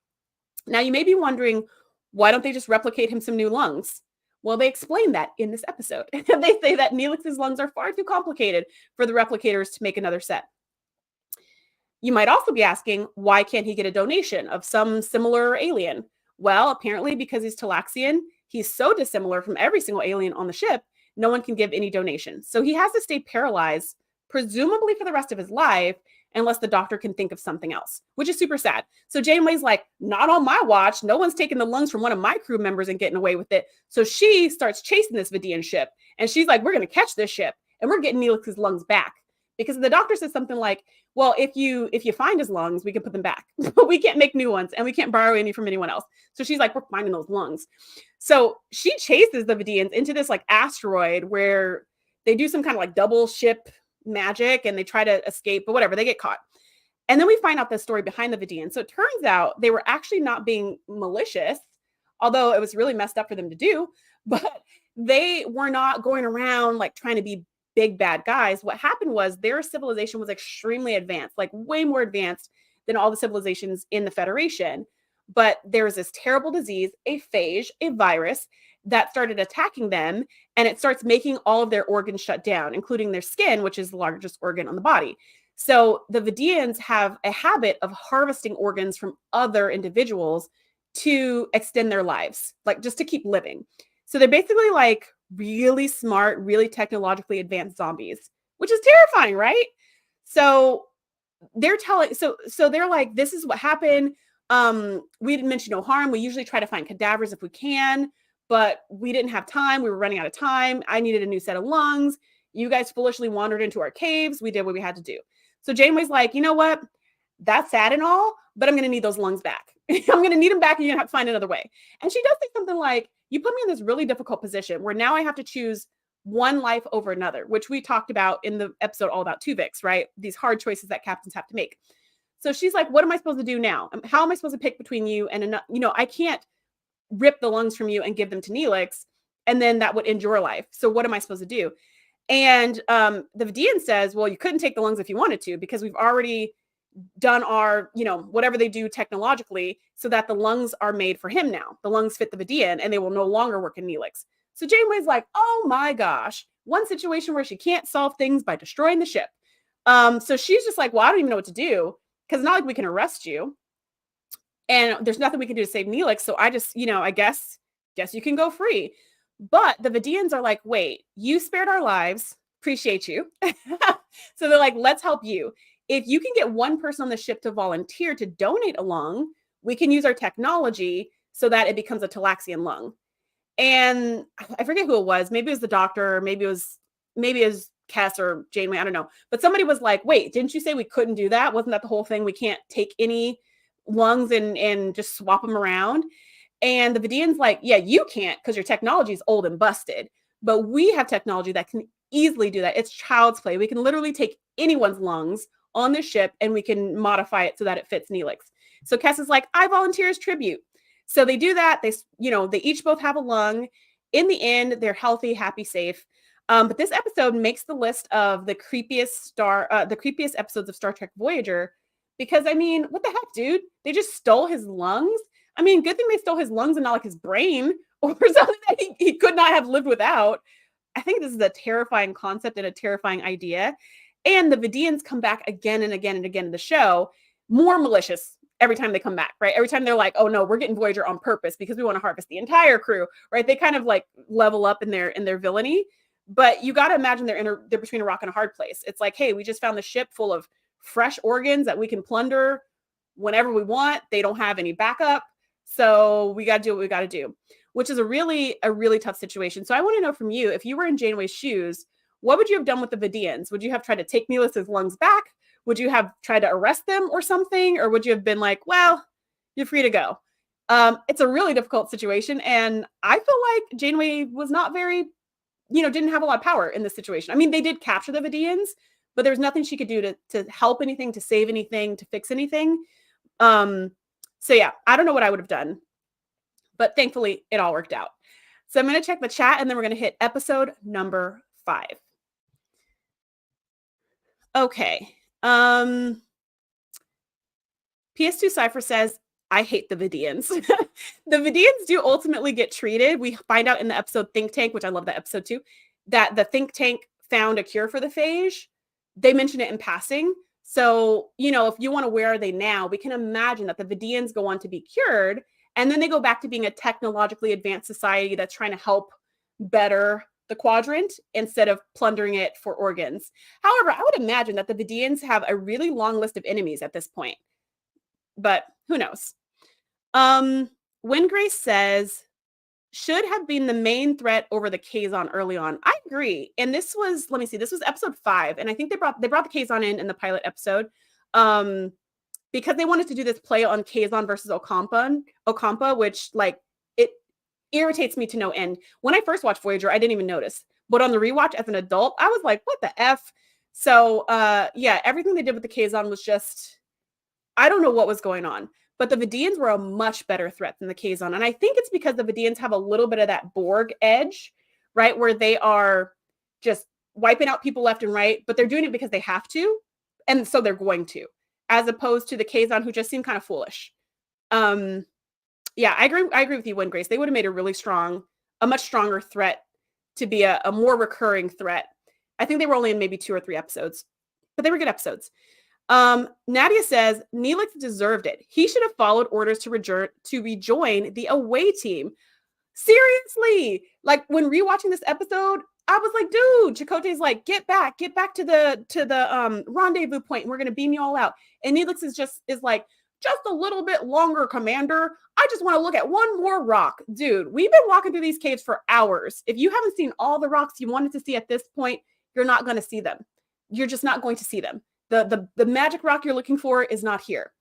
Now, you may be wondering, why don't they just replicate him some new lungs? Well, they explain that in this episode. They say that Neelix's lungs are far too complicated for the replicators to make another set. You might also be asking, why can't he get a donation of some similar alien? Well, apparently because he's Talaxian, he's so dissimilar from every single alien on the ship, no one can give any donation. So he has to stay paralyzed, presumably for the rest of his life, unless the doctor can think of something else, which is super sad. So Janeway's like, not on my watch. No one's taking the lungs from one of my crew members and getting away with it. So she starts chasing this Vidian ship. And she's like, we're going to catch this ship and we're getting Neelix's lungs back. Because the doctor says something like, well, if you find his lungs, we can put them back, but we can't make new ones and we can't borrow any from anyone else. So she's like, we're finding those lungs. So she chases the Vidians into this like asteroid where they do some kind of like double ship magic and they try to escape, but whatever, they get caught. And then we find out the story behind the Vidians. So it turns out they were actually not being malicious, although it was really messed up for them to do, but they were not going around like trying to be big bad guys. What happened was their civilization was extremely advanced, like way more advanced than all the civilizations in the Federation. But there was this terrible disease, a phage, a virus that started attacking them, and it starts making all of their organs shut down, including their skin, which is the largest organ on the body. So the Vidians have a habit of harvesting organs from other individuals to extend their lives, like just to keep living. So they're basically like really smart, really technologically advanced zombies, which is terrifying, right? So they're telling, so they're like, this is what happened. We didn't mention no harm. We usually try to find cadavers if we can, but we didn't have time. We were running out of time. I needed a new set of lungs. You guys foolishly wandered into our caves. We did what we had to do. So Janeway's like, you know what? That's sad and all, but I'm going to need those lungs back. I'm going to need them back and you're going to have to find another way. And she does say something like, you put me in this really difficult position where now I have to choose one life over another, which we talked about in the episode all about Tuvix, right? These hard choices that captains have to make. So she's like, what am I supposed to do now? How am I supposed to pick between you and, I can't rip the lungs from you and give them to Neelix, and then that would end your life. So what am I supposed to do? And the Vidian says, well, you couldn't take the lungs if you wanted to, because we've already done our, whatever they do technologically so that the lungs are made for him now. The lungs fit the Vidian and they will no longer work in Neelix. So Janeway's like, oh my gosh, one situation where she can't solve things by destroying the ship. So she's just like, well, I don't even know what to do, because it's not like we can arrest you. And there's nothing we can do to save Neelix. So I just, I guess you can go free. But the Vidians are like, wait, you spared our lives. Appreciate you. So they're like, let's help you. If you can get one person on the ship to volunteer to donate a lung, we can use our technology so that it becomes a Talaxian lung. And I forget who it was. Maybe it was the doctor. Maybe it was Cass or Janeway. I don't know. But somebody was like, wait, didn't you say we couldn't do that? Wasn't that the whole thing? We can't take any lungs and just swap them around. And the Vidian's like, yeah, you can't, because your technology is old and busted. But we have technology that can easily do that. It's child's play. We can literally take anyone's lungs on the ship and we can modify it so that it fits Neelix. So Cass is like, I volunteer as tribute. So they do that. They each both have a lung. In the end, they're healthy, happy, safe. But this episode makes the list of the creepiest episodes of Star Trek Voyager, because what the heck, dude? They just stole his lungs. Good thing they stole his lungs and not like his brain or something that he could not have lived without. I think this is a terrifying concept and a terrifying idea. And the Vidians come back again and again and again in the show, more malicious every time they come back, right? Every time they're like, oh no, we're getting Voyager on purpose because we want to harvest the entire crew, right? They kind of like level up in their villainy. But you got to imagine they're between a rock and a hard place. It's like, hey, we just found the ship full of fresh organs that we can plunder whenever we want. They don't have any backup. So we got to do what we got to do, which is a really tough situation. So I want to know from you, if you were in Janeway's shoes, what would you have done with the Vidians? Would you have tried to take Neelix's lungs back? Would you have tried to arrest them or something? Or would you have been like, well, you're free to go? It's a really difficult situation. And I feel like Janeway was not very, didn't have a lot of power in this situation. I mean, they did capture the Vidians, but there was nothing she could do to help anything, to save anything, to fix anything. So yeah, I don't know what I would have done, but thankfully it all worked out. So I'm going to check the chat and then we're going to hit episode number 5. Okay. PS2 Cypher says, I hate the Vidians. The Vidians do ultimately get treated. We find out in the episode Think Tank, which I love that episode too, that the Think Tank found a cure for the phage. They mention it in passing. So, if you want to, where are they now? We can imagine that the Vidians go on to be cured, and then they go back to being a technologically advanced society that's trying to help better the quadrant instead of plundering it for organs. However, I would imagine that the Vidians have a really long list of enemies at this point, but who knows? Wingrace says, should have been the main threat over the Kazon early on. I agree. And this was, let me see, this was episode 5. And I think they brought the Kazon in the pilot episode because they wanted to do this play on Kazon versus Ocampa, which it irritates me to no end. When I first watched Voyager, I didn't even notice. But on the rewatch as an adult, I was like, what the F? So yeah, everything they did with the Kazon was just, I don't know what was going on. But the Vidians were a much better threat than the Kazon. And I think it's because the Vidians have a little bit of that Borg edge, right? Where they are just wiping out people left and right, but they're doing it because they have to. And so they're going to, as opposed to the Kazon, who just seem kind of foolish. Yeah, I agree with you, Wingrace. They would have made a much stronger threat to be a more recurring threat. I think they were only in maybe 2 or 3 episodes, but they were good episodes. Nadia says Neelix deserved it. He should have followed orders to rejoin the away team. Seriously, like when rewatching this episode, I was like, dude, Chakotay's like, get back to the rendezvous point, and we're gonna beam you all out. And Neelix is like, just a little bit longer, Commander. I just want to look at one more rock. Dude, we've been walking through these caves for hours. If you haven't seen all the rocks you wanted to see at this point, you're not going to see them. You're just not going to see them. The magic rock you're looking for is not here.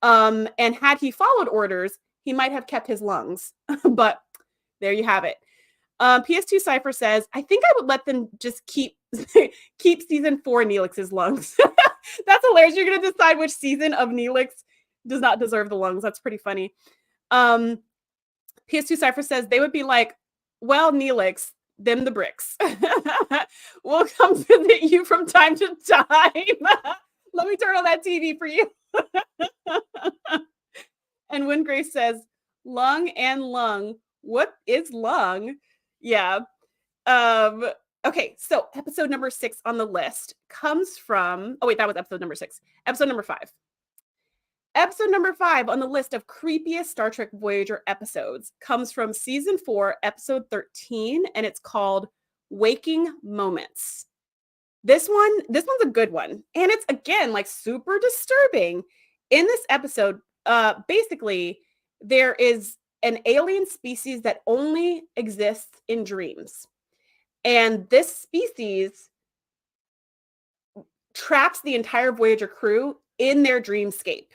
And had he followed orders, he might have kept his lungs. But there you have it. PS2 Cypher says, I think I would let them just keep season 4 Neelix's lungs. That's hilarious. You're going to decide which season of Neelix does not deserve the lungs. That's pretty funny. PS2 Cypher says they would be like, well, Neelix, them the bricks. We'll come visit you from time to time. Let me turn on that TV for you. And Wingrace says, lung and lung. What is lung? Yeah. Okay, so episode number 6 on the list comes from, oh wait, that was episode number 6. Episode number 5. Episode number 5 on the list of creepiest Star Trek Voyager episodes comes from season 4, episode 13, and it's called Waking Moments. This one's a good one. And it's, again, like super disturbing. In this episode, basically, there is an alien species that only exists in dreams. And this species traps the entire Voyager crew in their dreamscape,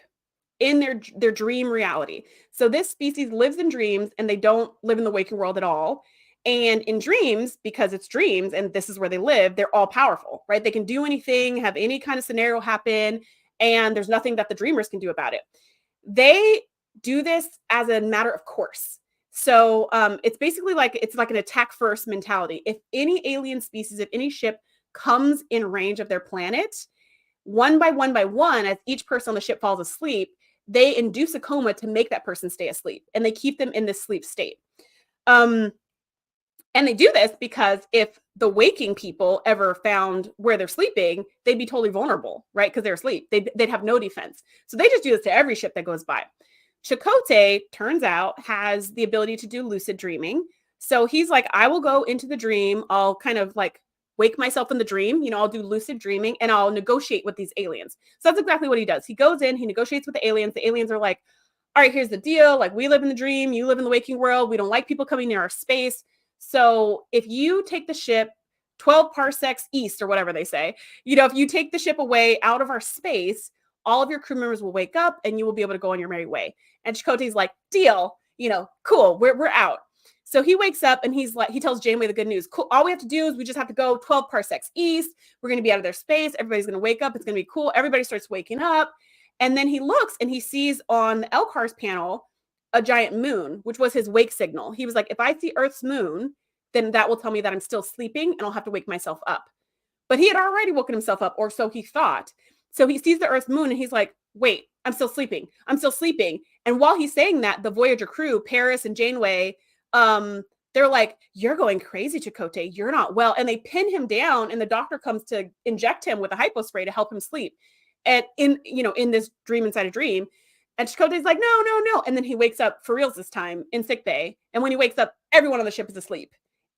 in their dream reality. So this species lives in dreams and they don't live in the waking world at all. And in dreams, because it's dreams and this is where they live, they're all powerful, right? They can do anything, have any kind of scenario happen, and there's nothing that the dreamers can do about it. They do this as a matter of course. So it's basically it's like an attack first mentality. If any alien species, if any ship comes in range of their planet, one by one, as each person on the ship falls asleep, they induce a coma to make that person stay asleep, and they keep them in this sleep state. And they do this because if the waking people ever found where they're sleeping, they'd be totally vulnerable, right? Because they're asleep. They'd have no defense. So they just do this to every ship that goes by. Chakotay, turns out, has the ability to do lucid dreaming. So he's like, I will go into the dream. I'll kind of like wake myself in the dream. I'll do lucid dreaming and I'll negotiate with these aliens. So that's exactly what he does. He goes in, he negotiates with the aliens. The aliens are like, all right, here's the deal. Like, we live in the dream. You live in the waking world. We don't like people coming near our space. So if you take the ship 12 parsecs east or whatever they say, if you take the ship away out of our space, all of your crew members will wake up and you will be able to go on your merry way. And Chakotay's like, deal, cool, we're out. So he wakes up and he tells Janeway the good news. Cool. All we have to do is we just have to go 12 parsecs east. We're going to be out of their space. Everybody's going to wake up. It's going to be cool. Everybody starts waking up. And then he looks and he sees on the LCARS panel a giant moon, which was his wake signal. He was like, if I see Earth's moon, then that will tell me that I'm still sleeping and I'll have to wake myself up. But he had already woken himself up, or so he thought. So he sees the Earth's moon and he's like, wait, I'm still sleeping. I'm still sleeping. And while he's saying that, the Voyager crew, Paris and Janeway, they're like, you're going crazy, Chakotay. You're not well. And they pin him down and the doctor comes to inject him with a hypo spray to help him sleep. And in this dream inside a dream. And Chakotay's like, no. And then he wakes up for reals this time in sick bay. And when he wakes up, everyone on the ship is asleep,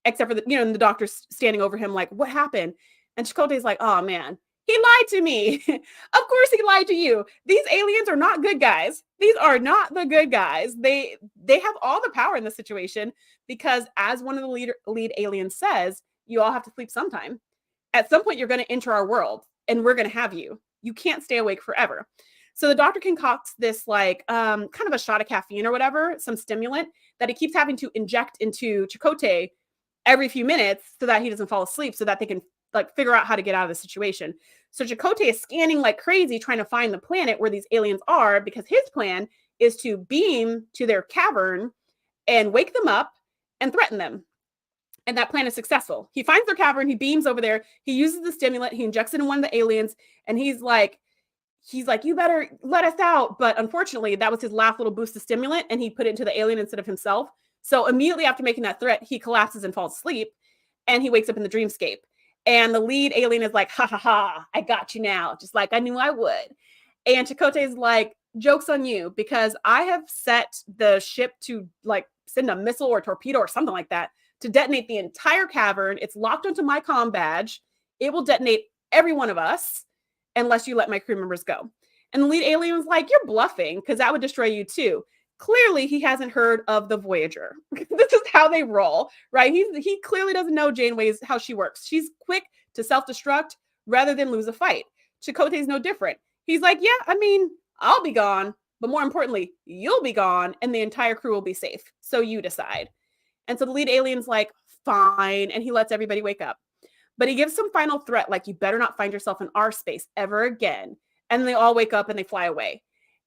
except for and the doctor's standing over him like, what happened? And Chakotay's like, oh man, he lied to me. Of course he lied to you. These aliens are not good guys. These are not the good guys. They have all the power in this situation because, as one of the lead aliens says, you all have to sleep sometime. At some point, you're going to enter our world and we're going to have you. You can't stay awake forever. So the doctor concocts this like kind of a shot of caffeine or whatever, some stimulant that he keeps having to inject into Chakotay every few minutes so that he doesn't fall asleep, so that they can like figure out how to get out of the situation. So Chakotay is scanning like crazy trying to find the planet where these aliens are, because his plan is to beam to their cavern and wake them up and threaten them. And that plan is successful. He finds their cavern, he beams over there, he uses the stimulant, he injects it in one of the aliens, and he's like, you better let us out. But unfortunately, that was his last little boost of stimulant, and he put it into the alien instead of himself. So immediately after making that threat, he collapses and falls asleep, and he wakes up in the dreamscape. And the lead alien is like, ha ha ha, I got you now, just like I knew I would. And Chakotay's like, joke's on you, because I have set the ship to like send a missile or a torpedo or something like that to detonate the entire cavern. It's locked onto my comm badge. It will detonate every one of us unless you let my crew members go. And the lead alien was like, you're bluffing, because that would destroy you too. Clearly, he hasn't heard of the Voyager. This is how they roll, right? He clearly doesn't know Janeway's how she works. She's quick to self-destruct rather than lose a fight. Chakotay's no different. He's like, yeah, I mean, I'll be gone, but more importantly, you'll be gone, and the entire crew will be safe. So you decide. And so the lead alien's like, fine, and he lets everybody wake up. But he gives some final threat, like, you better not find yourself in our space ever again. And they all wake up and they fly away.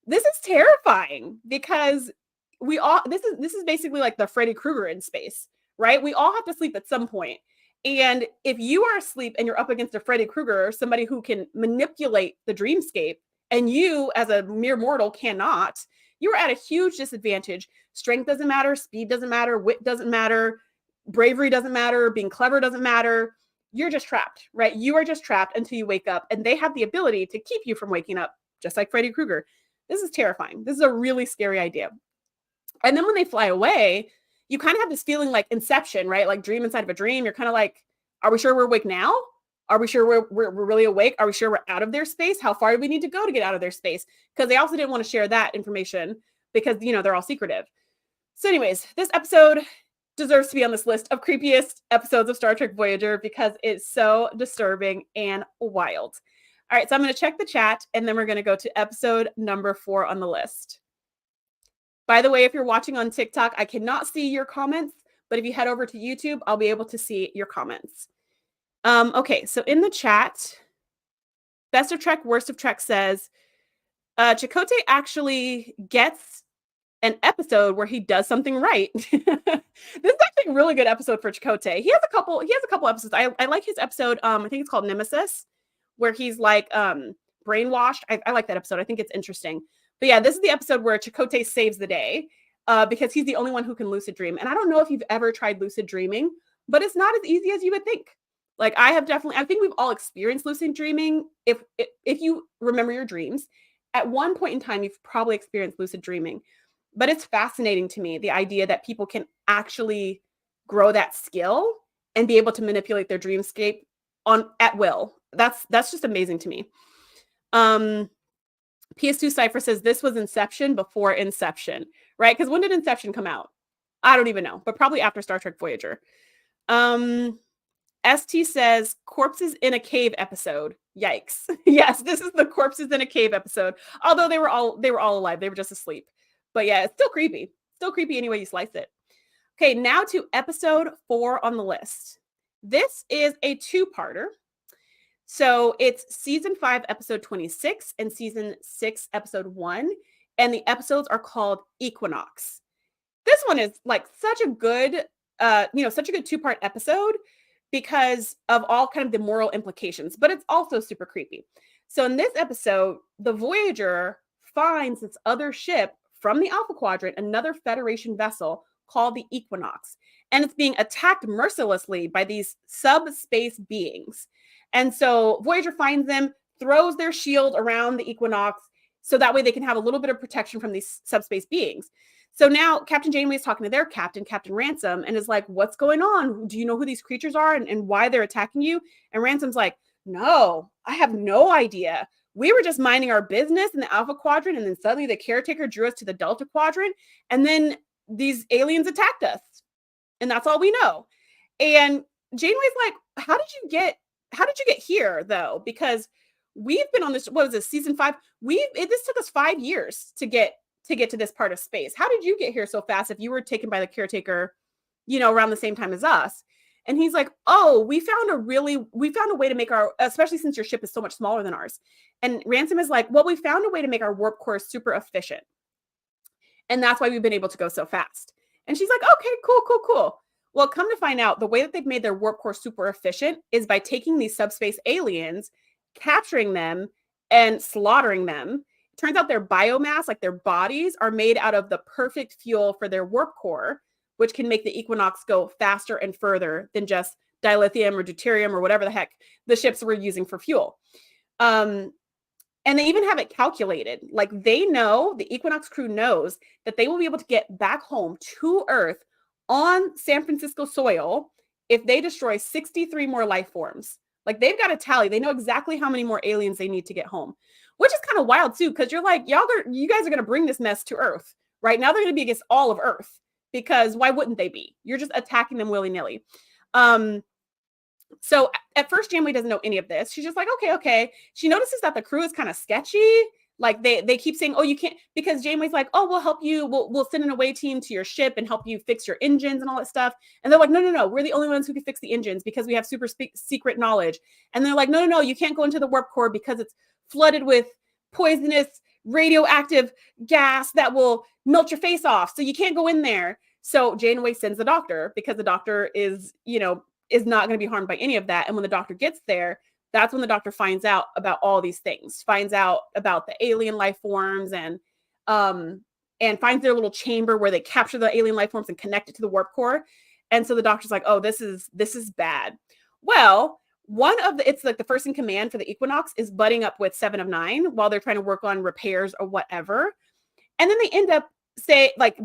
This is terrifying because this is basically like the Freddy Krueger in space, right? We all have to sleep at some point. And if you are asleep and you're up against a Freddy Krueger, somebody who can manipulate the dreamscape, and you as a mere mortal cannot, you're at a huge disadvantage. Strength doesn't matter. Speed doesn't matter. Wit doesn't matter. Bravery doesn't matter. Being clever doesn't matter. You're just trapped, right? You are just trapped until you wake up, and they have the ability to keep you from waking up, just like Freddy Krueger. This is terrifying. This is a really scary idea. And then when they fly away, you kind of have this feeling like Inception, right? Like dream inside of a dream. You're kind of like, are we sure we're awake now? Are we sure we're really awake? Are we sure we're out of their space? How far do we need to go to get out of their space? Because they also didn't want to share that information because, they're all secretive. So anyways, this episode deserves to be on this list of creepiest episodes of Star Trek Voyager because it's so disturbing and wild. All right, so I'm going to check the chat, and then we're going to go to episode number 4 on the list. By the way, if you're watching on TikTok, I cannot see your comments, but if you head over to YouTube, I'll be able to see your comments. Okay, so in the chat, Best of Trek, Worst of Trek says, Chakotay actually gets an episode where he does something right. This is actually a really good episode for Chakotay. He has a couple episodes. I like his episode, I think it's called Nemesis, where he's like brainwashed. I like that episode. I think it's interesting. But yeah, this is the episode where Chakotay saves the day because he's the only one who can lucid dream. And I don't know if you've ever tried lucid dreaming, but it's not as easy as you would think. Like I think we've all experienced lucid dreaming. If you remember your dreams, at one point in time, you've probably experienced lucid dreaming. But it's fascinating to me, the idea that people can actually grow that skill and be able to manipulate their dreamscape at will. That's just amazing to me. PS2 Cypher says this was Inception before Inception, right? Because when did Inception come out? I don't even know, but probably after Star Trek Voyager. ST says corpses in a cave episode. Yikes. Yes, this is the corpses in a cave episode. Although they were all alive. They were just asleep. But yeah, it's still creepy. Still creepy any way you slice it. Okay, now to episode 4 on the list. This is a two-parter. So it's season 5, episode 26 and season 6, episode 1. And the episodes are called Equinox. This one is like such a good two-part episode because of all kind of the moral implications, but it's also super creepy. So in this episode, the Voyager finds this other ship from the Alpha Quadrant, another Federation vessel called the Equinox, and it's being attacked mercilessly by these subspace beings. And so Voyager finds them, throws their shield around the Equinox, so that way they can have a little bit of protection from these subspace beings. So now Captain Janeway is talking to their captain, Captain Ransom, and is like, what's going on? Do you know who these creatures are and why they're attacking you? And Ransom's like, no, I have no idea. We were just minding our business in the Alpha Quadrant, and then suddenly the caretaker drew us to the Delta Quadrant, and then these aliens attacked us. And that's all we know. And Janeway's like, how did you get here, though? Because we've been on this, what was this, season 5? This took us 5 years to get to this part of space. How did you get here so fast if you were taken by the caretaker, around the same time as us? And he's like, oh, we found a way to make especially since your ship is so much smaller than ours. And Ransom is like, well, we found a way to make our warp core super efficient. And that's why we've been able to go so fast. And she's like, okay, cool. Well, come to find out, the way that they've made their warp core super efficient is by taking these subspace aliens, capturing them, and slaughtering them. It turns out their biomass, like their bodies, are made out of the perfect fuel for their warp core, which can make the Equinox go faster and further than just dilithium or deuterium or whatever the heck the ships were using for fuel. And they even have it calculated. Like they know, the Equinox crew knows that they will be able to get back home to Earth on San Francisco soil if they destroy 63 more life forms. Like they've got a tally. They know exactly how many more aliens they need to get home, which is kind of wild too, because you're like, you guys are going to bring this mess to Earth. Right now they're going to be against all of Earth, because why wouldn't they be? You're just attacking them willy-nilly. So at first, Janeway doesn't know any of this. She's just like, okay. She notices that the crew is kind of sketchy. Like they keep saying, oh, you can't, because Janeway's like, oh, we'll help you. We'll send an away team to your ship and help you fix your engines and all that stuff. And they're like, no. We're the only ones who can fix the engines because we have super secret knowledge. And they're like, no. You can't go into the warp core because it's flooded with poisonous radioactive gas that will melt your face off. So you can't go in there. So Janeway sends the doctor because the doctor is not going to be harmed by any of that. And when the doctor gets there, that's when the doctor finds out about all these things, finds out about the alien life forms and finds their little chamber where they capture the alien life forms and connect it to the warp core. And so the doctor's like, oh, this is bad. Well, it's like the first in command for the Equinox is butting up with 7 of 9 while they're trying to work on repairs or whatever. And then they end up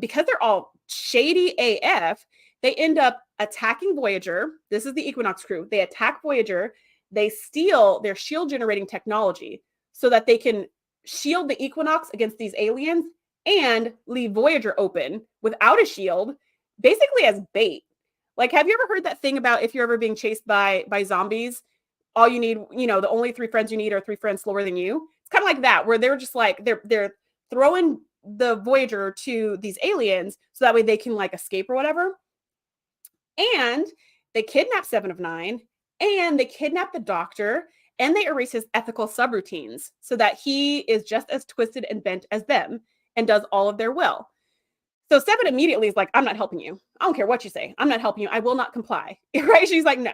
because they're all shady AF, they end up attacking Voyager. This is the Equinox crew. They attack Voyager. They steal their shield generating technology so that they can shield the Equinox against these aliens and leave Voyager open without a shield, basically as bait. Like, have you ever heard that thing about if you're ever being chased by zombies, all you need, the only 3 friends you need are 3 friends slower than you? It's kind of like that, where they're just like, they're throwing the Voyager to these aliens so that way they can escape or whatever. And they kidnap 7 of 9 and they kidnap the doctor and they erase his ethical subroutines so that he is just as twisted and bent as them and does all of their will. So 7 immediately is like, I'm not helping you. I don't care what you say. I'm not helping you. I will not comply. Right? She's like, no.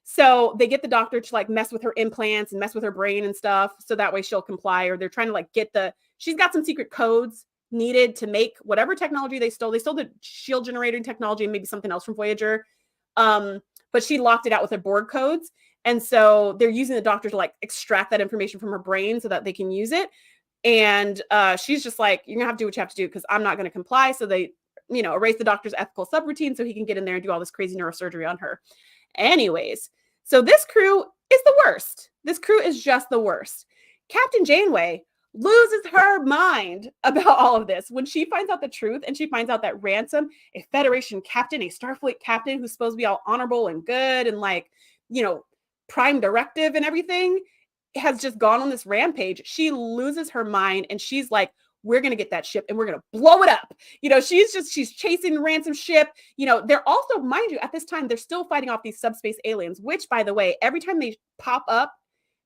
So they get the doctor to mess with her implants and mess with her brain and stuff. So that way she'll comply, or they're trying to she's got some secret codes needed to make whatever technology they stole. They stole the shield generating technology and maybe something else from Voyager. but she locked it out with her board codes. And so they're using the doctor to like extract that information from her brain so that they can use it. And she's just like, you're gonna have to do what you have to do because I'm not gonna comply. So they, erase the doctor's ethical subroutine so he can get in there and do all this crazy neurosurgery on her. Anyways, so this crew is the worst. This crew is just the worst. Captain Janeway loses her mind about all of this when she finds out the truth, and she finds out that Ransom, a Federation captain, a Starfleet captain who's supposed to be all honorable and good and like, prime directive and everything, has just gone on this rampage. She loses her mind and she's like, we're going to get that ship and we're going to blow it up. She's chasing Ransom's ship. They're also, mind you, at this time, they're still fighting off these subspace aliens, which, by the way, every time they pop up,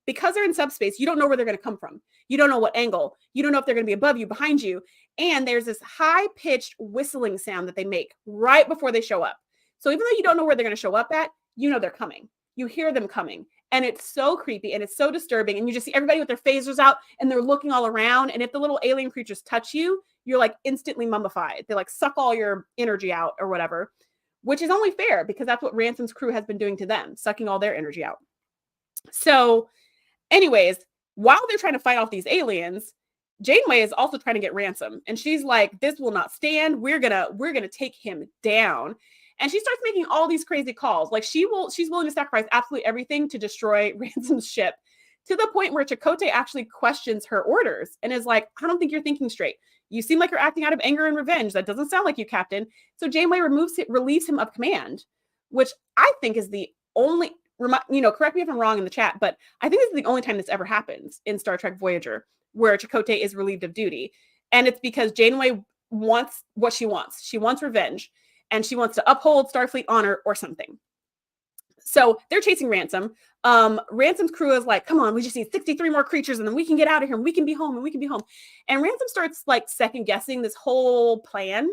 because they're in subspace, you don't know where they're going to come from. You don't know what angle. You don't know if they're going to be above you, behind you. And there's this high-pitched whistling sound that they make right before they show up. So even though you don't know where they're going to show up at, they're coming. You hear them coming. And it's so creepy and it's so disturbing. And you just see everybody with their phasers out and they're looking all around. And if the little alien creatures touch you, you're like instantly mummified. They like suck all your energy out or whatever, which is only fair because that's what Ransom's crew has been doing to them, sucking all their energy out. So anyways, while they're trying to fight off these aliens, Janeway is also trying to get Ransom. And she's like, this will not stand. We're gonna take him down. And she starts making all these crazy calls. Like she's willing to sacrifice absolutely everything to destroy Ransom's ship, to the point where Chakotay actually questions her orders and is like, I don't think you're thinking straight. You seem like you're acting out of anger and revenge. That doesn't sound like you, Captain. So Janeway relieves him of command, which I think is the only, correct me if I'm wrong in the chat, but I think this is the only time this ever happens in Star Trek Voyager, where Chakotay is relieved of duty. And it's because Janeway wants what she wants. She wants revenge. And she wants to uphold Starfleet honor or something. So they're chasing Ransom. Ransom's crew is like, come on, we just need 63 more creatures and then we can get out of here and we can be home and we can be home. And Ransom starts like second guessing this whole plan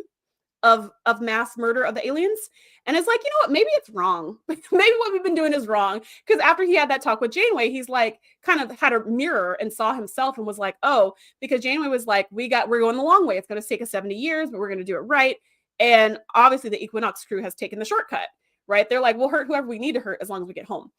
of mass murder of the aliens. And it's like, maybe it's wrong. Maybe what we've been doing is wrong. Because after he had that talk with Janeway, he's like kind of had a mirror and saw himself and was like, oh, because Janeway was like, we're going the long way. It's going to take us 70 years, but we're going to do it right. And obviously the Equinox crew has taken the shortcut, right? They're like, we'll hurt whoever we need to hurt as long as we get home.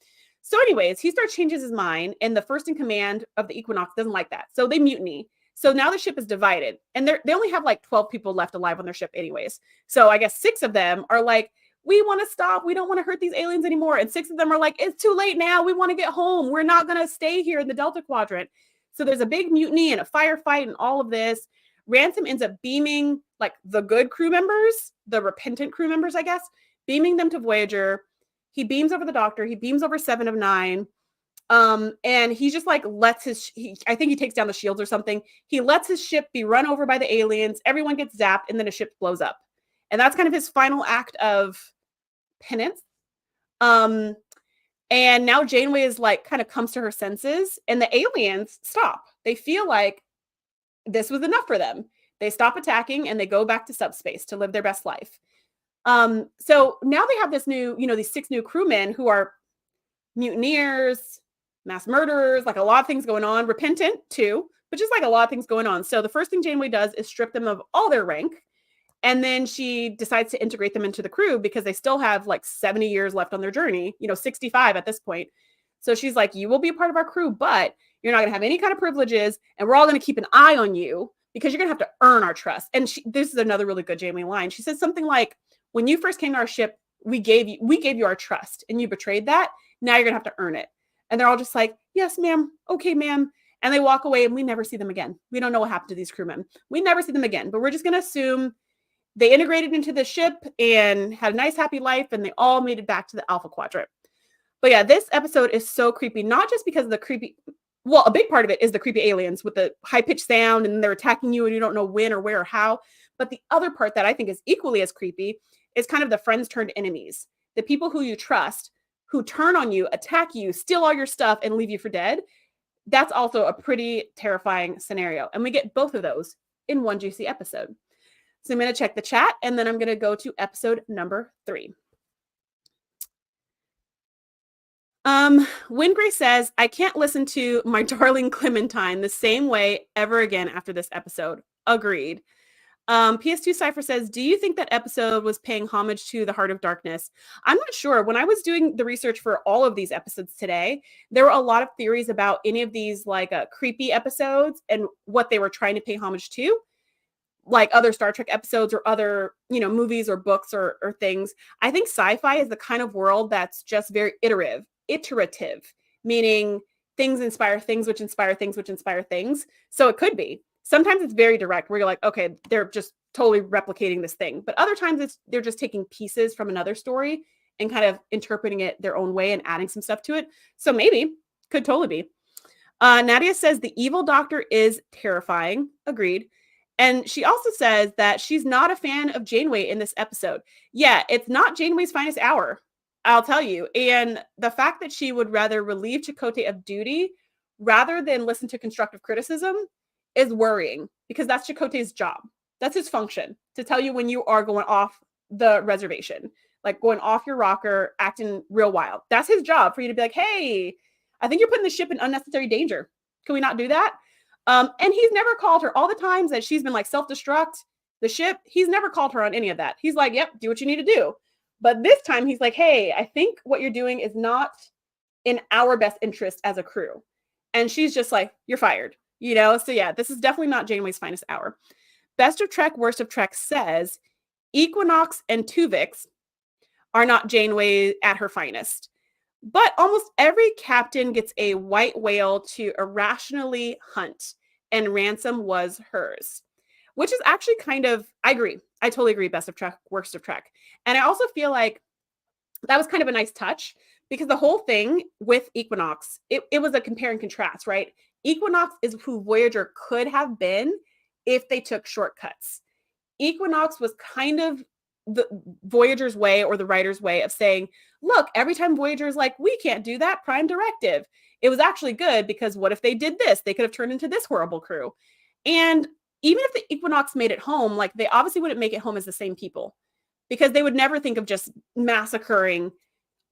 So anyways, he changes his mind, and the first in command of the Equinox doesn't like that. So they mutiny. So now the ship is divided, and they only have like 12 people left alive on their ship anyways. So I guess 6 of them are like, we want to stop. We don't want to hurt these aliens anymore. And 6 of them are like, it's too late now. We want to get home. We're not going to stay here in the Delta Quadrant. So there's a big mutiny and a firefight and all of this. Ransom ends up beaming like the good crew members, the repentant crew members, I guess, beaming them to Voyager. He beams over the doctor. He beams over 7 of 9. And he just like lets I think he takes down the shields or something. He lets his ship be run over by the aliens. Everyone gets zapped and then his ship blows up. And that's kind of his final act of penance. And now Janeway is like kind of comes to her senses, and the aliens stop. They feel like this was enough for them. They stop attacking and they go back to subspace to live their best life. So now they have this new, these 6 new crewmen who are mutineers, mass murderers, like a lot of things going on, repentant too, but just like a lot of things going on. So the first thing Janeway does is strip them of all their rank. And then she decides to integrate them into the crew because they still have like 70 years left on their journey, 65 at this point. So she's like, you will be a part of our crew, but you're not going to have any kind of privileges. And we're all going to keep an eye on you because you're going to have to earn our trust. And this is another really good Janeway line. She says something like, when you first came to our ship, we gave you our trust and you betrayed that. Now you're going to have to earn it. And they're all just like, yes, ma'am. Okay, ma'am. And they walk away and we never see them again. We don't know what happened to these crewmen. We never see them again, but we're just going to assume they integrated into the ship and had a nice, happy life. And they all made it back to the Alpha Quadrant. But yeah, this episode is so creepy, not just because of the creepy, well, a big part of it is the creepy aliens with the high-pitched sound and they're attacking you and you don't know when or where or how. But the other part that I think is equally as creepy is kind of the friends turned enemies. The people who you trust, who turn on you, attack you, steal all your stuff, and leave you for dead. That's also a pretty terrifying scenario. And we get both of those in one juicy episode. So I'm going to check the chat, and then I'm going to go to episode number 3. Wingray says, I can't listen to My Darling Clementine the same way ever again after this episode. Agreed. PS2 Cypher says, do you think that episode was paying homage to the Heart of Darkness? I'm not sure. When I was doing the research for all of these episodes today, there were a lot of theories about any of these like creepy episodes and what they were trying to pay homage to, like other Star Trek episodes or other, movies or books or things. I think sci-fi is the kind of world that's just very iterative, meaning things inspire things, which inspire things, which inspire things. So it could be. Sometimes it's very direct where you're like, okay, they're just totally replicating this thing. But other times they're just taking pieces from another story and kind of interpreting it their own way and adding some stuff to it. So maybe, could totally be. Nadia says the evil doctor is terrifying. Agreed. And she also says that she's not a fan of Janeway in this episode. Yeah, it's not Janeway's finest hour, I'll tell you. And the fact that she would rather relieve Chakotay of duty rather than listen to constructive criticism is worrying, because that's Chakotay's job. That's his function, to tell you when you are going off the reservation, like going off your rocker, acting real wild. That's his job, for you to be like, hey, I think you're putting the ship in unnecessary danger. Can we not do that? And he's never called her all the times that she's been like self-destruct the ship. He's never called her on any of that. He's like, yep, do what you need to do. But this time he's like, hey, I think what you're doing is not in our best interest as a crew. And she's just like, you're fired. So yeah, this is definitely not Janeway's finest hour. Best of Trek, Worst of Trek says Equinox and Tuvix are not Janeway at her finest. But almost every captain gets a white whale to irrationally hunt, and Ransom was hers, which is actually I agree. I totally agree. Best of Trek, Worst of Trek. And I also feel like that was kind of a nice touch, because the whole thing with Equinox, it was a compare and contrast, right? Equinox is who Voyager could have been if they took shortcuts. Equinox was kind of the Voyager's way, or the writer's way, of saying, look, every time Voyager's like, we can't do that, prime directive. It was actually good, because what if they did this? They could have turned into this horrible crew. And even if the Equinox made it home, like, they obviously wouldn't make it home as the same people, because they would never think of just massacring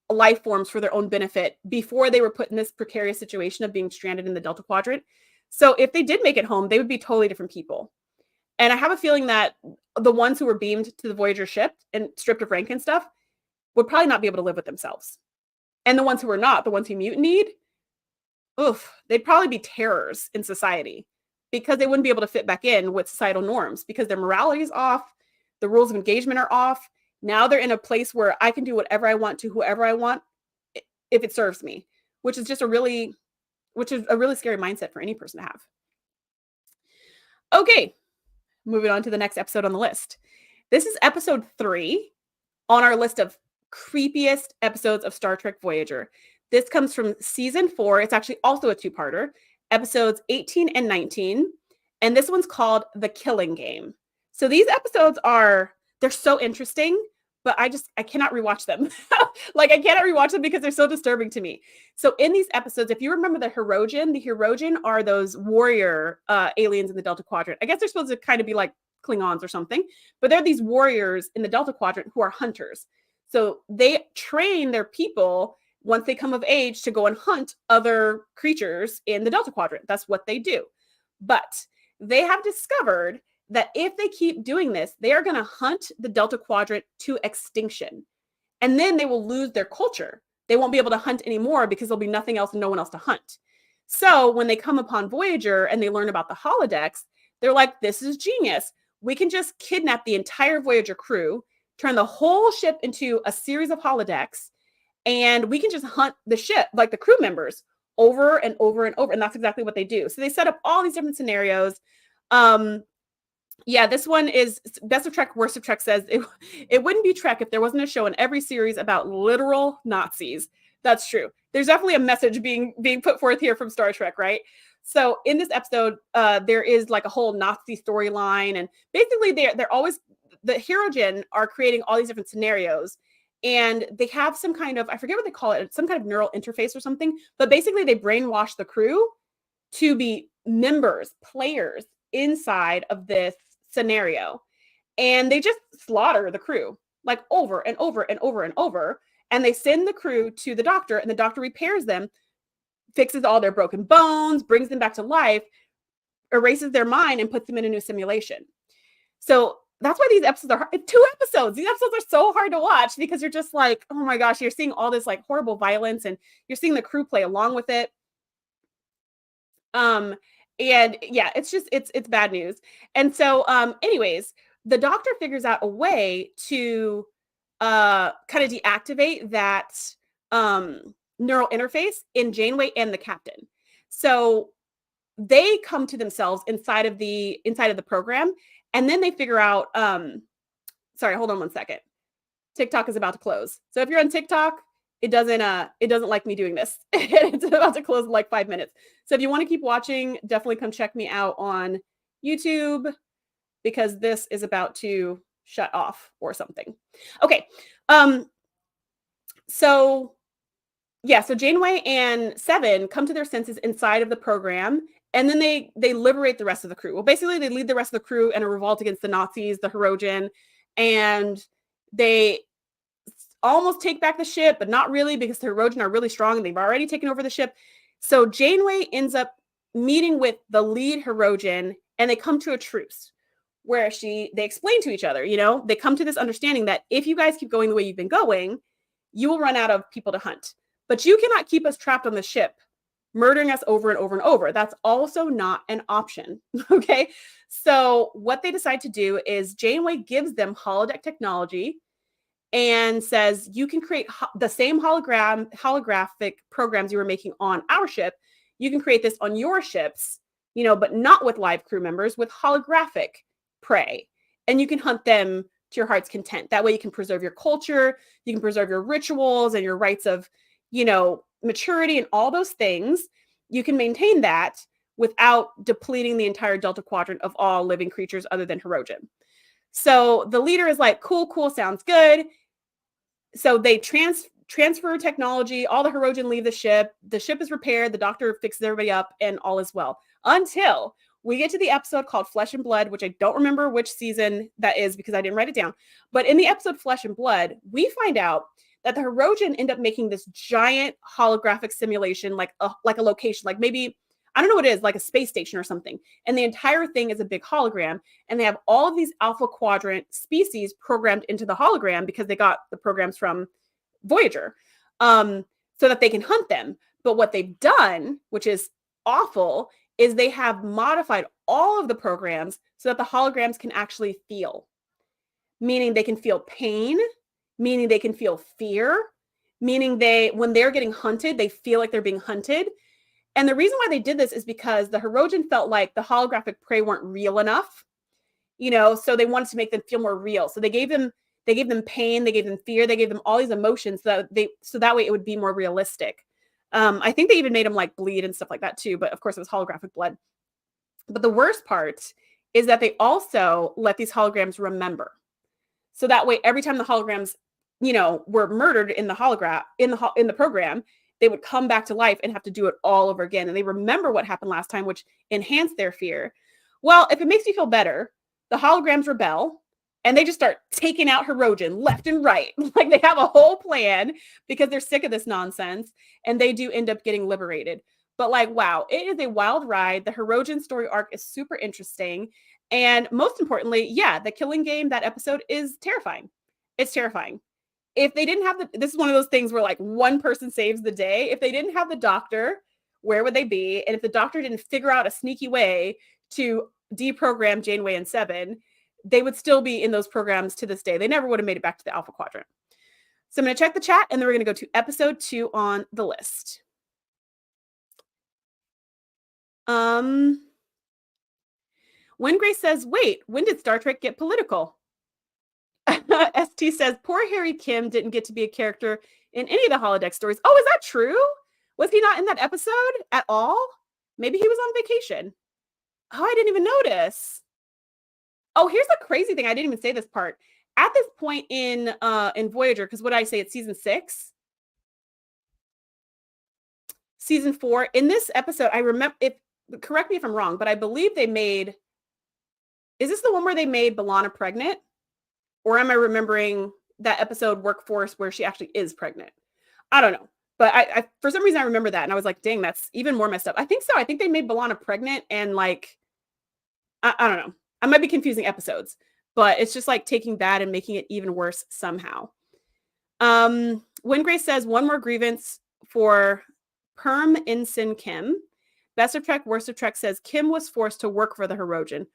life forms for their own benefit before they were put in this precarious situation of being stranded in the Delta Quadrant. So if they did make it home, they would be totally different people. And I have a feeling that the ones who were beamed to the Voyager ship and stripped of rank and stuff would probably not be able to live with themselves. And the ones who were not, the ones who mutinied, they'd probably be terrors in society, because they wouldn't be able to fit back in with societal norms, because their morality is off, the rules of engagement are off. Now they're in a place where I can do whatever I want to whoever I want if it serves me, which is a really scary mindset for any person to have. Okay, moving on to the next episode on the list. This is episode 3 on our list of creepiest episodes of Star Trek Voyager. This comes from season 4. It's actually also a two-parter, episodes 18 and 19. And this one's called The Killing Game. So these episodes they're so interesting, but I cannot rewatch them. I cannot rewatch them because they're so disturbing to me. So in these episodes, if you remember the Hirogen are those warrior aliens in the Delta Quadrant. I guess they're supposed to kind of be like Klingons or something, but they're these warriors in the Delta Quadrant who are hunters. So they train their people once they come of age to go and hunt other creatures in the Delta Quadrant. That's what they do. But they have discovered that if they keep doing this, they are going to hunt the Delta Quadrant to extinction. And then they will lose their culture. They won't be able to hunt anymore, because there'll be nothing else and no one else to hunt. So when they come upon Voyager and they learn about the holodecks, they're like, this is genius. We can just kidnap the entire Voyager crew, turn the whole ship into a series of holodecks, and we can just hunt the ship, like the crew members, over and over and over. And that's exactly what they do. So they set up all these different scenarios. Yeah, this one is Best of Trek, Worst of Trek says it wouldn't be Trek if there wasn't a show in every series about literal Nazis. That's true. There's definitely a message being put forth here from Star Trek, right? So in this episode, there is like a whole Nazi storyline, and basically they're always, the Hirogen are creating all these different scenarios, and they have some kind of, I forget what they call it, some kind of neural interface or something, but basically they brainwash the crew to be players inside of this scenario, and they just slaughter the crew like over and over and over and over, and they send the crew to the doctor, and the doctor repairs them, fixes all their broken bones, brings them back to life, erases their mind, and puts them in a new simulation. So that's why these episodes are hard. 2 episodes. These episodes are so hard to watch because you're just like, oh my gosh, you're seeing all this like horrible violence and you're seeing the crew play along with it. Um, and yeah, it's bad news. And so anyways, the doctor figures out a way to kind of deactivate that neural interface in Janeway and the captain. So they come to themselves inside of the program, and then they figure out sorry, hold on one second. TikTok is about to close. So if you're on TikTok, it doesn't like me doing this. It's about to close in like 5 minutes. So if you want to keep watching, definitely come check me out on YouTube because this is about to shut off or something. Okay. So yeah, so Janeway and Seven come to their senses inside of the program, and then they liberate the rest of the crew. Well, basically, they lead the rest of the crew in a revolt against the Nazis, the Hirogen, and they almost take back the ship, but not really because the Hirogen are really strong and they've already taken over the ship. So Janeway ends up meeting with the lead Hirogen, and they come to a truce where they explain to each other, they come to this understanding that if you guys keep going the way you've been going, you will run out of people to hunt. But you cannot keep us trapped on the ship, murdering us over and over and over. That's also not an option. Okay. So what they decide to do is Janeway gives them holodeck technology and says, you can create the same holographic programs you were making on our ship. You can create this on your ships, but not with live crew members, with holographic prey. And you can hunt them to your heart's content. That way you can preserve your culture, you can preserve your rituals and your rites of maturity and all those things. You can maintain that without depleting the entire Delta Quadrant of all living creatures other than Hirogen. So the leader is like, cool, sounds good. So they transfer technology. All the Hirogen leave the ship. The ship is repaired. The doctor fixes everybody up and all is well. Until we get to the episode called Flesh and Blood, which I don't remember which season that is because I didn't write it down. But in the episode Flesh and Blood, we find out that the Hirogen end up making this giant holographic simulation, like a location, like maybe, I don't know what it is, like a space station or something. And the entire thing is a big hologram. And they have all of these Alpha Quadrant species programmed into the hologram because they got the programs from Voyager, so that they can hunt them. But what they've done, which is awful, is they have modified all of the programs so that the holograms can actually feel, meaning they can feel pain, meaning they can feel fear, meaning when they're getting hunted, they feel like they're being hunted. And the reason why they did this is because the Hirogen felt like the holographic prey weren't real enough, so they wanted to make them feel more real. So they gave them pain, they gave them fear, they gave them all these emotions so that way it would be more realistic. I think they even made them like bleed and stuff like that too, but of course it was holographic blood. But the worst part is that they also let these holograms remember. So that way, every time the holograms, were murdered in the hologram, in the program, they would come back to life and have to do it all over again. And they remember what happened last time, which enhanced their fear. Well, if it makes you feel better, the holograms rebel and they just start taking out Hirogen left and right. Like they have a whole plan because they're sick of this nonsense, and they do end up getting liberated. But like, wow, it is a wild ride. The Hirogen story arc is super interesting. And most importantly, yeah, the killing game, that episode is terrifying. It's terrifying. If they didn't have this is one of those things where like one person saves the day. If they didn't have the doctor, where would they be? And if the doctor didn't figure out a sneaky way to deprogram Janeway and Seven, they would still be in those programs to this day. They never would have made it back to the Alpha Quadrant. So I'm going to check the chat, and then we're going to go to episode 2 on the list. When Grace says, wait, when did Star Trek get political? ST says, poor Harry Kim didn't get to be a character in any of the holodeck stories. Oh, is that true? Was he not in that episode at all? Maybe he was on vacation. Oh, I didn't even notice. Oh, here's the crazy thing. I didn't even say this part. At this point in Voyager, because what did I say? It's season 6. Season 4. In this episode, I remember, correct me if I'm wrong, but I believe they made, is this the one where they made B'Elanna pregnant? Or am I remembering that episode Workforce where she actually is pregnant? I don't know. But I for some reason I remember that. And I was like, dang, that's even more messed up. I think so. I think they made B'Elanna pregnant and like, I don't know. I might be confusing episodes, but it's just like taking that and making it even worse somehow. Wingrace says one more grievance for Perm Ensign Kim. Best of Trek, worst of Trek says Kim was forced to work for the Hirogen.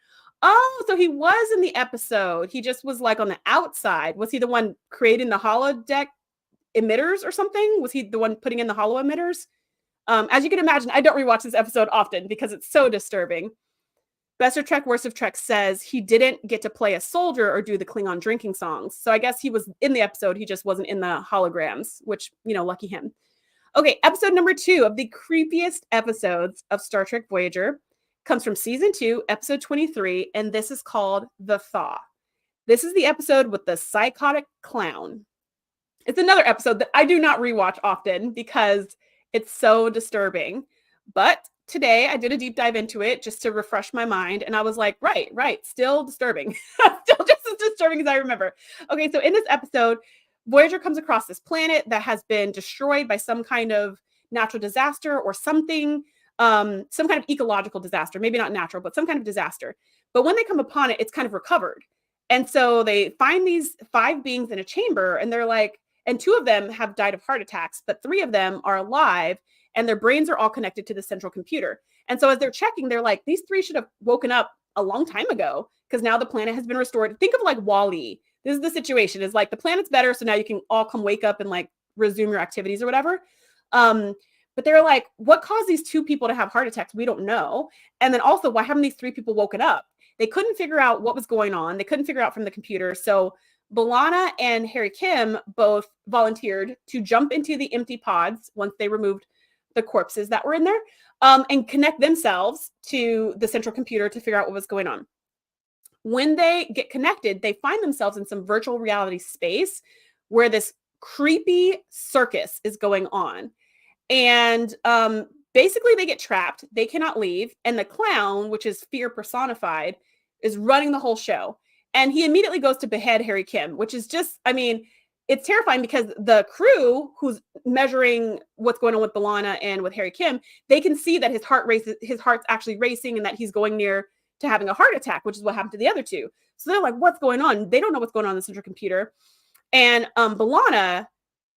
Oh, so he was in the episode. He just was like on the outside. Was he the one creating the holodeck emitters or something? Was he the one putting in the holo emitters? As you can imagine, I don't rewatch this episode often because it's so disturbing. Best of Trek, worst of Trek says he didn't get to play a soldier or do the Klingon drinking songs. So I guess he was in the episode. He just wasn't in the holograms, which, lucky him. Okay, episode number 2 of the creepiest episodes of Star Trek Voyager comes from season 2, episode 23, and this is called The Thaw. This is the episode with the psychotic clown. It's another episode that I do not rewatch often because it's so disturbing. But today I did a deep dive into it just to refresh my mind. And I was like, right, still disturbing. Still just as disturbing as I remember. Okay, so in this episode, Voyager comes across this planet that has been destroyed by some kind of natural disaster or something, some kind of ecological disaster, maybe not natural, but some kind of disaster. But when they come upon it, it's kind of recovered. And so they find these 5 beings in a chamber and they're like, and 2 of them have died of heart attacks, but 3 of them are alive and their brains are all connected to the central computer. And so as they're checking, they're like, these 3 should have woken up a long time ago because now the planet has been restored. Think of like WALL-E. This is the situation, is like the planet's better. So now you can all come wake up and like resume your activities or whatever. But they're like, what caused these 2 people to have heart attacks? We don't know. And then also, why haven't these 3 people woken up? They couldn't figure out what was going on. They couldn't figure out from the computer. So B'Elanna and Harry Kim both volunteered to jump into the empty pods once they removed the corpses that were in there, and connect themselves to the central computer to figure out what was going on. When they get connected, they find themselves in some virtual reality space where this creepy circus is going on. And basically they get trapped. They cannot leave. And the clown, which is fear personified, is running the whole show. And he immediately goes to behead Harry Kim, which is just, it's terrifying because the crew who's measuring what's going on with B'Elanna and with Harry Kim, they can see that his heart's actually racing and that he's going near to having a heart attack, which is what happened to the other 2. So they're like, what's going on? They don't know what's going on in the central computer. And B'Elanna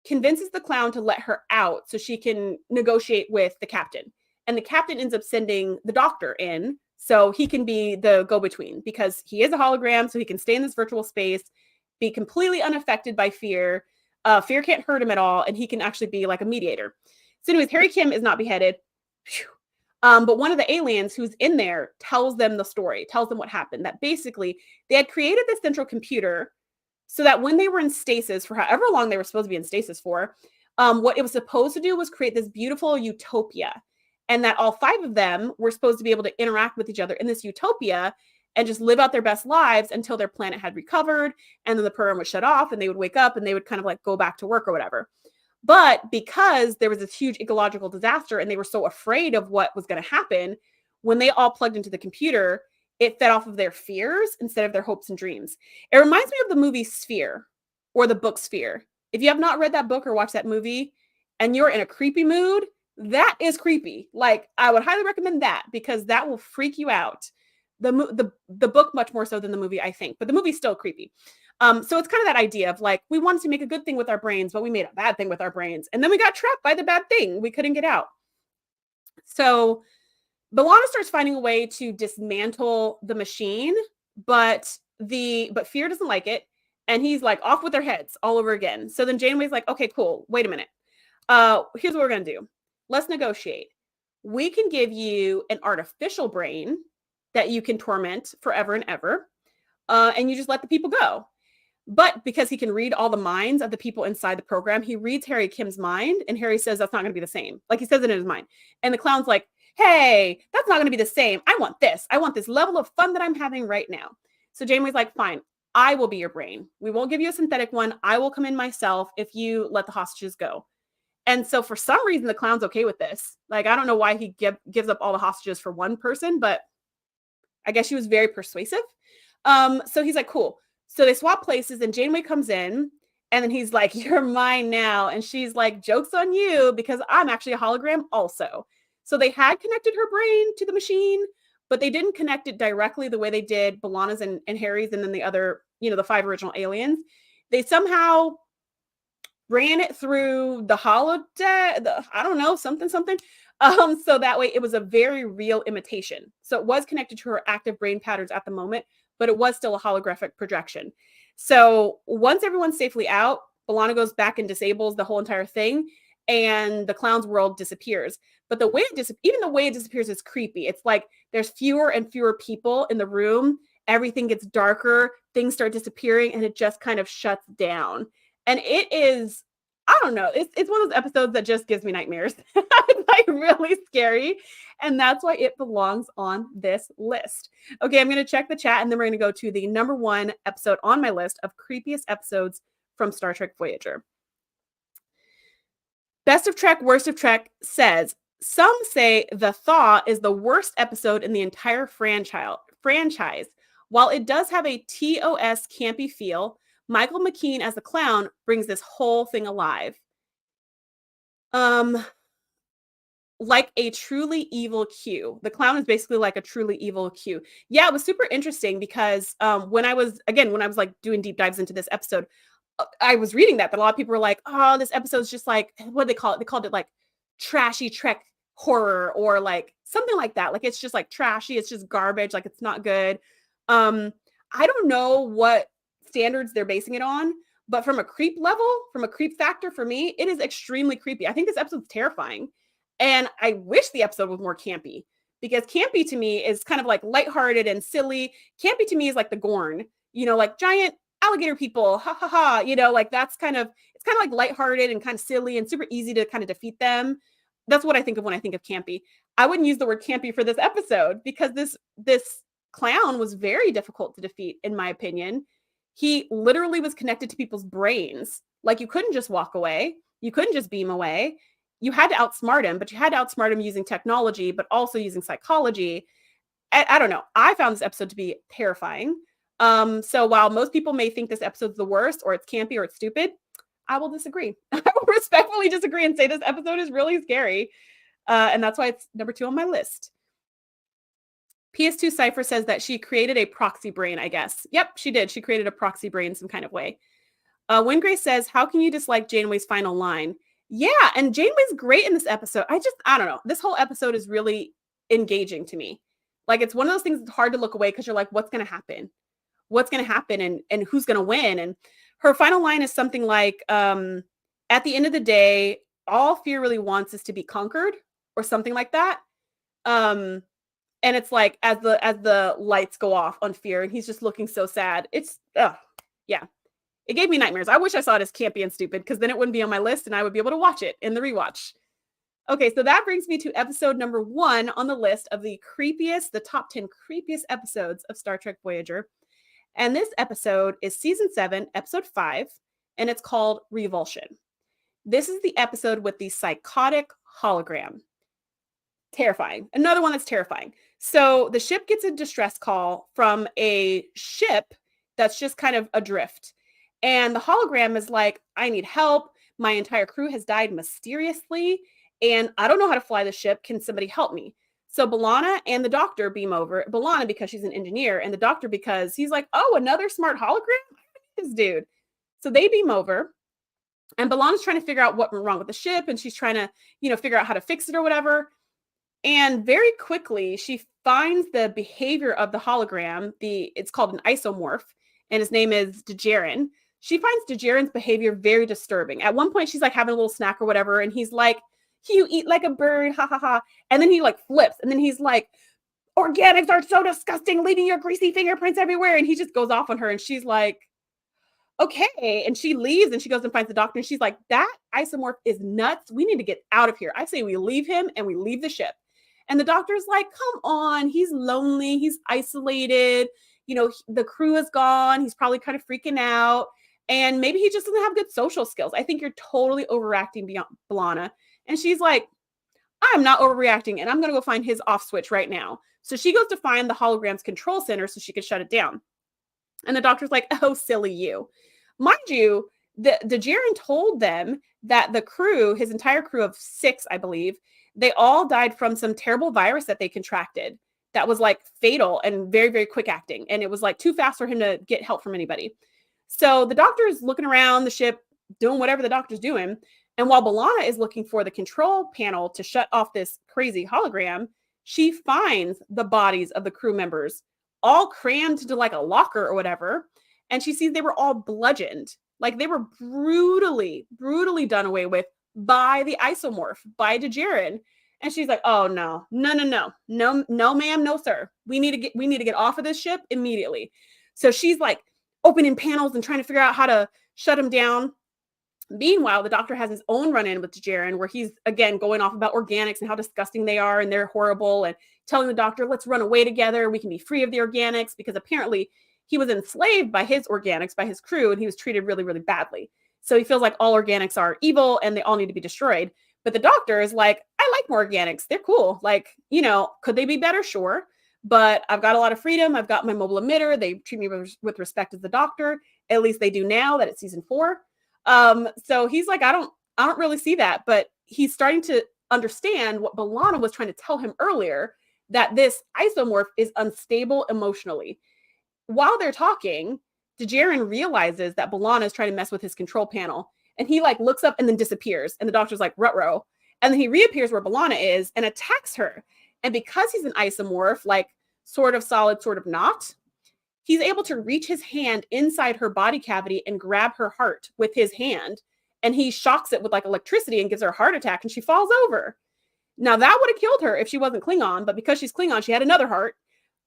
convinces the clown to let her out so she can negotiate with the captain. And the captain ends up sending the doctor in so he can be the go-between because he is a hologram, so he can stay in this virtual space, be completely unaffected by fear. Fear can't hurt him at all, and he can actually be like a mediator. So anyways, Harry Kim is not beheaded. But one of the aliens who's in there tells them the story, tells them what happened, that basically they had created this central computer so that when they were in stasis for however long they were supposed to be in stasis for, what it was supposed to do was create this beautiful utopia. And that all 5 of them were supposed to be able to interact with each other in this utopia and just live out their best lives until their planet had recovered. And then the program would shut off and they would wake up and they would kind of like go back to work or whatever. But because there was this huge ecological disaster and they were so afraid of what was going to happen, when they all plugged into the computer, it fed off of their fears instead of their hopes and dreams. It reminds me of the movie Sphere or the book Sphere. If you have not read that book or watched that movie and you're in a creepy mood, that is creepy. Like, I would highly recommend that because that will freak you out. The book much more so than the movie, I think, but the movie's still creepy. So it's kind of that idea of like, we wanted to make a good thing with our brains, but we made a bad thing with our brains. And then we got trapped by the bad thing. We couldn't get out. So B'Elanna starts finding a way to dismantle the machine, but Fear doesn't like it. And he's like off with their heads all over again. So then Janeway's like, okay, cool. Wait a minute. Here's what we're going to do. Let's negotiate. We can give you an artificial brain that you can torment forever and ever. And you just let the people go. But because he can read all the minds of the people inside the program, he reads Harry Kim's mind. And Harry says, that's not going to be the same. Like he says it in his mind. And the clown's like, hey, that's not going to be the same. I want this. I want this level of fun that I'm having right now. So Janeway's like, fine, I will be your brain. We won't give you a synthetic one. I will come in myself if you let the hostages go. And so for some reason, the clown's okay with this. Like, I don't know why he gives up all the hostages for one person, but I guess she was very persuasive. So he's like, cool. So they swap places and Janeway comes in and then he's like, you're mine now. And she's like, joke's on you because I'm actually a hologram also. So they had connected her brain to the machine, but they didn't connect it directly the way they did B'Elanna's and Harry's and then the other, the 5 original aliens. They somehow ran it through the holodeck, I don't know, something. So that way it was a very real imitation. So it was connected to her active brain patterns at the moment, but it was still a holographic projection. So once everyone's safely out, B'Elanna goes back and disables the whole entire thing, and the clown's world disappears. But the way even the way it disappears is creepy. It's like there's fewer and fewer people in the room. Everything gets darker. Things start disappearing, and it just kind of shuts down. And it is, I don't know, it's one of those episodes that just gives me nightmares. It's like really scary. And that's why it belongs on this list. Okay, I'm going to check the chat, and then we're going to go to the number 1 episode on my list of creepiest episodes from Star Trek Voyager. Best of Trek, Worst of Trek says, some say The Thaw is the worst episode in the entire franchise. While it does have a TOS campy feel, Michael McKean as the clown brings this whole thing alive. Like a truly evil Q. The clown is basically like a truly evil Q. Yeah, it was super interesting because when I was like doing deep dives into this episode, I was reading that a lot of people were like, oh, this episode's just like, what did they call it? They called it like trashy Trek horror or like something like that. Like it's just like trashy. It's just garbage. Like it's not good. I don't know what standards they're basing it on, but from a creep level, from a creep factor for me, it is extremely creepy. I think this episode's terrifying. And I wish the episode was more campy, because campy to me is kind of like lighthearted and silly. Campy to me is like the Gorn, like giant alligator people, ha ha ha, like it's kind of like lighthearted and kind of silly and super easy to kind of defeat them. That's what I think of when I think of campy. I wouldn't use the word campy for this episode because this clown was very difficult to defeat, in my opinion. He literally was connected to people's brains. Like you couldn't just walk away. You couldn't just beam away. You had to outsmart him, but you had to outsmart him using technology, but also using psychology. I don't know. I found this episode to be terrifying. So while most people may think this episode's the worst, or it's campy, or it's stupid, I will disagree. I will respectfully disagree and say this episode is really scary. And that's why it's number 2 on my list. PS2 Cypher says that she created a proxy brain, I guess. Yep, she did. She created a proxy brain some kind of way. Wingrace says, how can you dislike Janeway's final line? Yeah, and Janeway's great in this episode. I don't know. This whole episode is really engaging to me. Like, it's one of those things that's hard to look away because you're like, what's going to happen? What's going to happen and who's going to win? And her final line is something like, at the end of the day, all fear really wants is to be conquered, or something like that. And it's like, as the lights go off on Fear, and he's just looking so sad. It's, yeah. It gave me nightmares. I wish I saw it as campy and stupid, because then it wouldn't be on my list and I would be able to watch it in the rewatch. Okay, so that brings me to episode number 1 on the list of the top 10 creepiest episodes of Star Trek Voyager. And this episode is season 7, episode 5, and it's called Revulsion. This is the episode with the psychotic hologram. Terrifying. Another one that's terrifying. So the ship gets a distress call from a ship that's just kind of adrift. And the hologram is like, I need help. My entire crew has died mysteriously, and I don't know how to fly the ship. Can somebody help me? So B'Elanna and the doctor beam over. B'Elanna because she's an engineer, and the doctor because he's like, oh, another smart hologram? This dude. So they beam over, and B'Elanna's trying to figure out what went wrong with the ship, and she's trying to, figure out how to fix it or whatever. And very quickly, she finds the behavior of the hologram. It's called an isomorph, and his name is Djarin. She finds Djarin's behavior very disturbing. At one point, she's like having a little snack or whatever, and he's like, you eat like a bird, ha ha ha. And then he like flips, and then he's like, organics are so disgusting, leaving your greasy fingerprints everywhere. And he just goes off on her, and she's like, okay. And she leaves, and she goes and finds the doctor, and she's like, that isomorph is nuts. We need to get out of here. I say we leave him, and we leave the ship. And the doctor's like, come on, he's lonely, he's isolated, the crew is gone, he's probably kind of freaking out, and maybe he just doesn't have good social skills. I think you're totally overreacting, beyond B'Elanna. And she's like, I'm not overreacting, and I'm going to go find his off switch right now. So she goes to find the hologram's control center so she can shut it down. And the doctor's like, oh, silly you. Mind you, the Djarin told them that the crew, his entire crew of 6, I believe, they all died from some terrible virus that they contracted. that was like fatal and very, very quick acting. And it was like too fast for him to get help from anybody. So the doctor is looking around the ship, doing whatever the doctor's doing. And while B'Elanna is looking for the control panel to shut off this crazy hologram, she finds the bodies of the crew members all crammed into like a locker or whatever. And she sees they were all bludgeoned. Like they were brutally, brutally done away with by the isomorph, by DeJaren. And she's like, oh no, no, ma'am, no, sir. We need to get off of this ship immediately. So she's like opening panels and trying to figure out how to shut him down. Meanwhile, the doctor has his own run-in with DeJaren where he's, again, going off about organics and how disgusting they are and they're horrible and telling the doctor, let's run away together. We can be free of the organics because apparently he was enslaved by his organics, by his crew, and he was treated really, really badly. So he feels like all organics are evil and they all need to be destroyed. But the doctor is like, I like more organics. They're cool. Like, could they be better? Sure. But I've got a lot of freedom. I've got my mobile emitter. They treat me with respect as the doctor. At least they do now that it's season 4. So he's like, I don't really see that, but he's starting to understand what B'Elanna was trying to tell him earlier, that this isomorph is unstable emotionally. While they're talking, DeJaren realizes that B'Elanna is trying to mess with his control panel, and he like looks up and then disappears. And the doctor's like, ruh-roh. And then he reappears where B'Elanna is and attacks her. And because he's an isomorph, like sort of solid, sort of not, he's able to reach his hand inside her body cavity and grab her heart with his hand. And he shocks it with like electricity and gives her a heart attack and she falls over. Now that would have killed her if she wasn't Klingon, but because she's Klingon, she had another heart,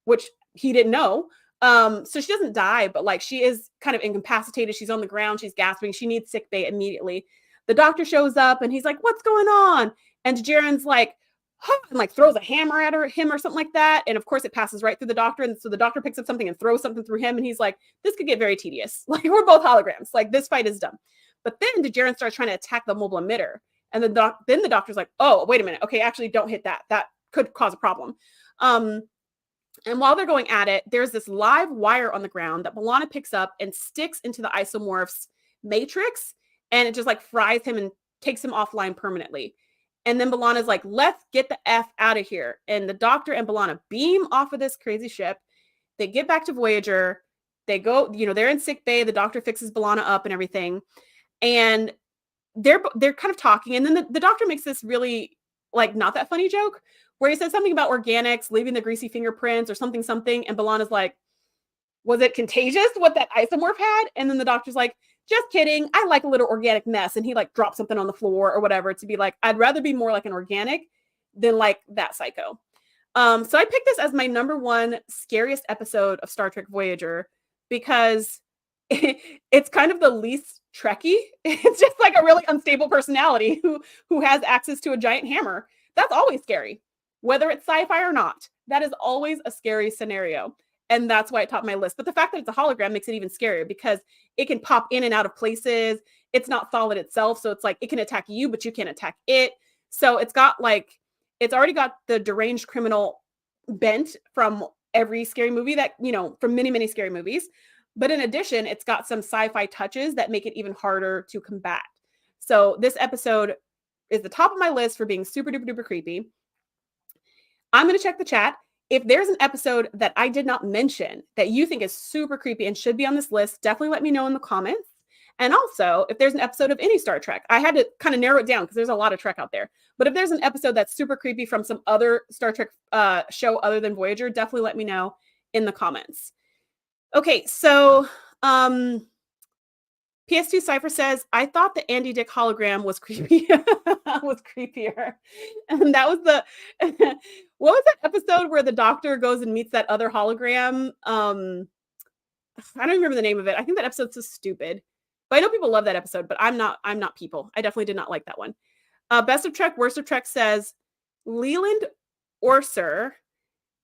which he didn't know. So she doesn't die, but like she is kind of incapacitated. She's on the ground. She's gasping. She needs sick bay immediately. The doctor shows up and he's like, what's going on? And DeJaren's like, huh, and like throws a hammer at him or something like that. And of course it passes right through the doctor. And so the doctor picks up something and throws something through him. And he's like, this could get very tedious. Like we're both holograms. Like this fight is done. But then DeJaren starts trying to attack the mobile emitter. And then the doctor's like, oh, wait a minute. Okay, actually don't hit that. That could cause a problem. And while they're going at it, there's this live wire on the ground that B'Elanna picks up and sticks into the isomorph's matrix. And it just like fries him and takes him offline permanently. And then B'Elanna's like, let's get the F out of here. And the doctor and B'Elanna beam off of this crazy ship. They get back to Voyager. They go, they're in sick bay. The doctor fixes B'Elanna up and everything. And they're kind of talking. And then the doctor makes this really like not that funny joke where he said something about organics, leaving the greasy fingerprints or something. And B'Elanna's like, was it contagious what that isomorph had? And then the doctor's like, just kidding. I like a little organic mess. And he like dropped something on the floor or whatever to be like, I'd rather be more like an organic than like that psycho. So I picked this as my number 1 scariest episode of Star Trek Voyager because it's kind of the least Trekkie. It's just like a really unstable personality who has access to a giant hammer. That's always scary, whether it's sci-fi or not. That is always a scary scenario. And that's why it topped my list. But the fact that it's a hologram makes it even scarier because it can pop in and out of places. It's not solid itself. So it's like it can attack you, but you can't attack it. So it's already got the deranged criminal bent from every scary movie that, from many, many scary movies. But in addition, it's got some sci-fi touches that make it even harder to combat. So this episode is the top of my list for being super duper duper creepy. I'm going to check the chat. If there's an episode that I did not mention that you think is super creepy and should be on this list, definitely let me know in the comments. And also, if there's an episode of any Star Trek, I had to kind of narrow it down because there's a lot of Trek out there. But if there's an episode that's super creepy from some other Star Trek show other than Voyager, definitely let me know in the comments. Okay, so PS2 Cypher says, I thought the Andy Dick hologram was creepy. Was creepier. And that was what was that episode where the doctor goes and meets that other hologram? I don't remember the name of it. I think that episode's so stupid. But I know people love that episode, but I'm not people. I definitely did not like that one. Best of Trek, Worst of Trek says, Leland Orser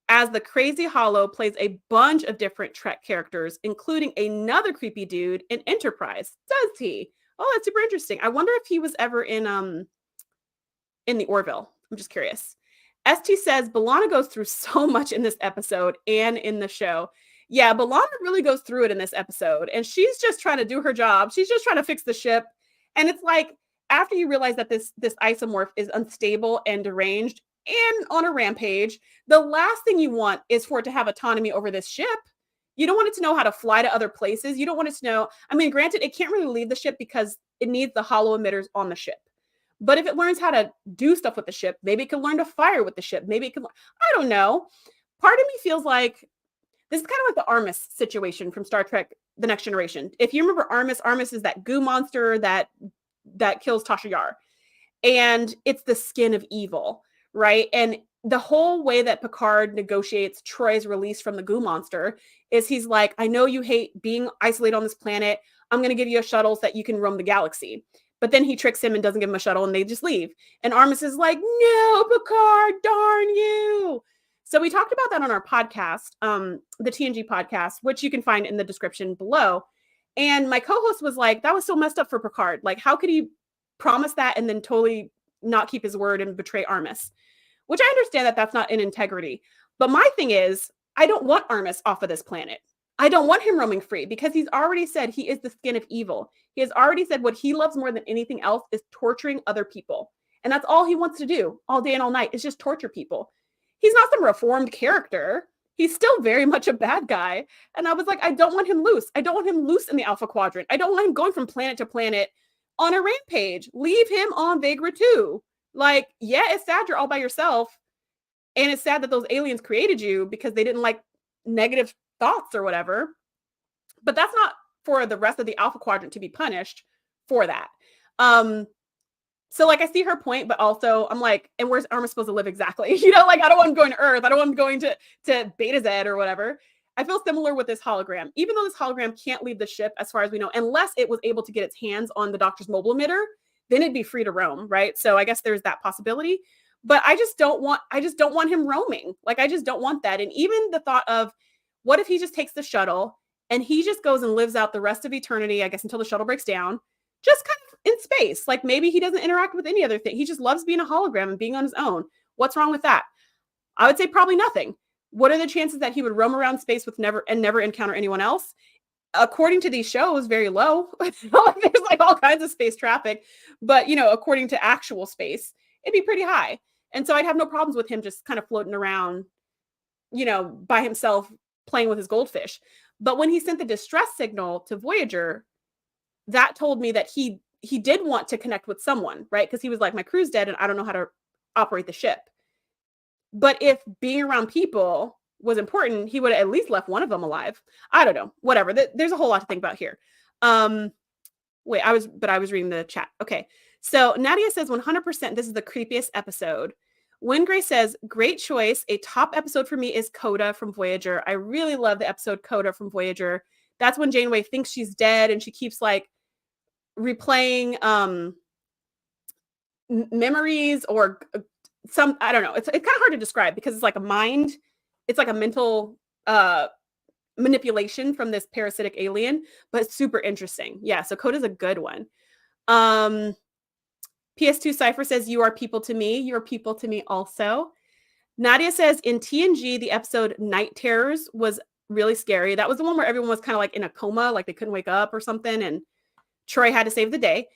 as the crazy holo plays a bunch of different Trek characters, including another creepy dude in Enterprise. Does he? Oh, that's super interesting. I wonder if he was ever in the Orville. I'm just curious. ST says B'Elanna goes through so much in this episode and in the show. Yeah, B'Elanna really goes through it in this episode, and she's just trying to do her job. She's just trying to fix the ship. And it's like, after you realize that this isomorph is unstable and deranged, and on a rampage. The last thing you want is for it to have autonomy over this ship. You don't want it to know how to fly to other places. You don't want it to know, I mean, granted, it can't really leave the ship because it needs the hollow emitters on the ship. But if it learns how to do stuff with the ship, maybe it can learn to fire with the ship. Maybe it can, I don't know. Part of me feels like this is kind of like the Armus situation from Star Trek The Next Generation. If you remember Armus is that goo monster that kills Tasha Yar. And it's the skin of evil, right? And the whole way that Picard negotiates Troy's release from the goo monster is he's like, I know you hate being isolated on this planet. I'm going to give you a shuttle so that you can roam the galaxy. But then he tricks him and doesn't give him a shuttle and they just leave. And Armus is like, no, Picard, darn you. So we talked about that on our podcast, the TNG podcast, which you can find in the description below. And my co-host was like, that was so messed up for Picard. Like, how could he promise that and then totally not keep his word and betray Armus? Which I understand that that's not in integrity. But my thing is, I don't want Armus off of this planet. I don't want him roaming free because he's already said he is the skin of evil. He has already said what he loves more than anything else is torturing other people. And that's all he wants to do all day and all night is just torture people. He's not some reformed character. He's still very much a bad guy. And I was like, I don't want him loose. I don't want him loose in the Alpha Quadrant. I don't want him going from planet to planet on a rampage. Leave him on Vagra 2. Like, yeah, it's sad you're all by yourself. And it's sad that those aliens created you because they didn't like negative thoughts or whatever. But that's not for the rest of the Alpha Quadrant to be punished for that. So like I see her point, but also I'm like, and where's Armus supposed to live exactly? You know, like I don't want him going to Earth. I don't want him going to Beta Z or whatever. I feel similar with this hologram. Even though this hologram can't leave the ship as far as we know, unless it was able to get its hands on the Doctor's mobile emitter, then it'd be free to roam, right? So I guess there's that possibility. But I just don't want him roaming. Like I just don't want that. And even the thought of what if he just takes the shuttle and he just goes and lives out the rest of eternity, I guess until the shuttle breaks down, just kind of in space. Like maybe he doesn't interact with any other thing. He just loves being a hologram and being on his own. What's wrong with that? I would say probably nothing. What are the chances that he would roam around space with never encounter anyone else? According to these shows, very low. There's like all kinds of space traffic, but you know, according to actual space, it'd be pretty high. And so I'd have no problems with him just kind of floating around, you know, by himself playing with his goldfish. But when he sent the distress signal to Voyager, that told me that he did want to connect with someone, right? Because he was like, my crew's dead and I don't know how to operate the ship. But if being around people was important, he would have at least left one of them alive. I don't know, whatever. There's a whole lot to think about here. Wait, I was reading the chat. Okay. So Nadia says 100%, this is the creepiest episode. Wingray says, great choice. A top episode for me is Coda from Voyager. I really love the episode Coda from Voyager. That's when Janeway thinks she's dead and she keeps like replaying memories or some, I don't know. It's kind of hard to describe because it's like a mind. It's like a mental manipulation from this parasitic alien, but it's super interesting. Yeah, so Coda's a good one. PS2 Cypher says, you are people to me. You are people to me also. Nadia says, in TNG, the episode Night Terrors was really scary. That was the one where everyone was kind of like in a coma, like they couldn't wake up or something, and Troy had to save the day.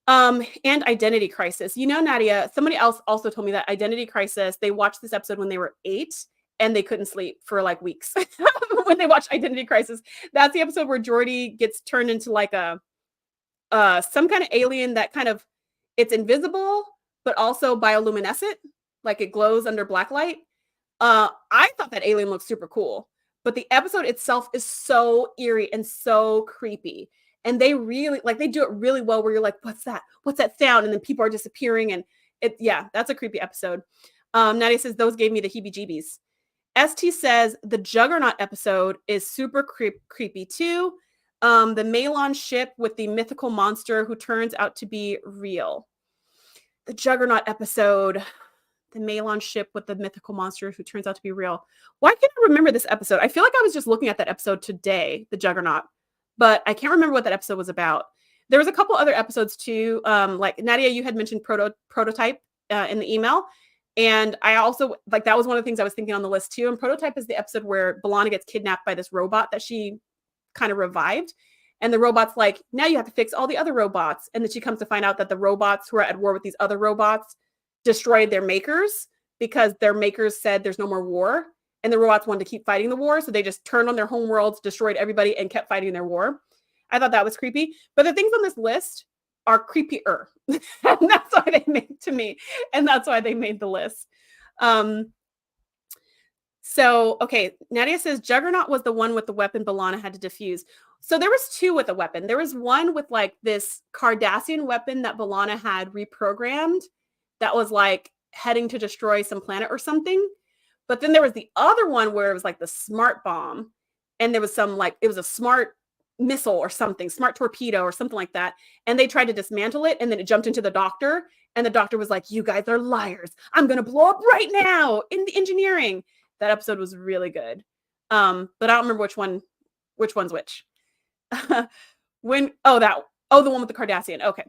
And Identity Crisis. You know, Nadia, somebody else also told me that Identity Crisis, they watched this episode when they were 8 and they couldn't sleep for like weeks when they watched Identity Crisis. That's the episode where Geordi gets turned into like a some kind of alien that kind of, it's invisible, but also bioluminescent, like it glows under black light. I thought that alien looked super cool, but the episode itself is so eerie and so creepy. And they really, like, they do it really well where you're like, what's that? What's that sound? And then people are disappearing. And yeah, that's a creepy episode. Nadia says, those gave me the heebie-jeebies. ST says, the Juggernaut episode is super creepy too. The Malon ship with the mythical monster who turns out to be real. The Juggernaut episode, the Malon ship with the mythical monster who turns out to be real. Why can't I remember this episode? I feel like I was just looking at that episode today, the Juggernaut, but I can't remember what that episode was about. There was a couple other episodes too. Like Nadia, you had mentioned Prototype in the email. And I also, like, that was one of the things I was thinking on the list too. And Prototype is the episode where B'Elanna gets kidnapped by this robot that she kind of revived. And the robot's like, now you have to fix all the other robots. And then she comes to find out that the robots who are at war with these other robots destroyed their makers because their makers said there's no more war and the robots wanted to keep fighting the war. So they just turned on their home worlds, destroyed everybody, and kept fighting their war. I thought that was creepy. But the things on this list are creepier. And that's why they made to me. And that's why they made the list. So, okay, Nadia says Juggernaut was the one with the weapon B'Elanna had to defuse. So there was two with a weapon. There was one with like this Cardassian weapon that B'Elanna had reprogrammed that was like heading to destroy some planet or something. But then there was the other one where it was like the smart bomb. And there was some like, it was a smart missile or something, smart torpedo or something like that. And they tried to dismantle it. And then it jumped into the doctor. And the doctor was like, you guys are liars. I'm going to blow up right now in the engineering. That episode was really good. But I don't remember which one's which. The one with the Cardassian. Okay.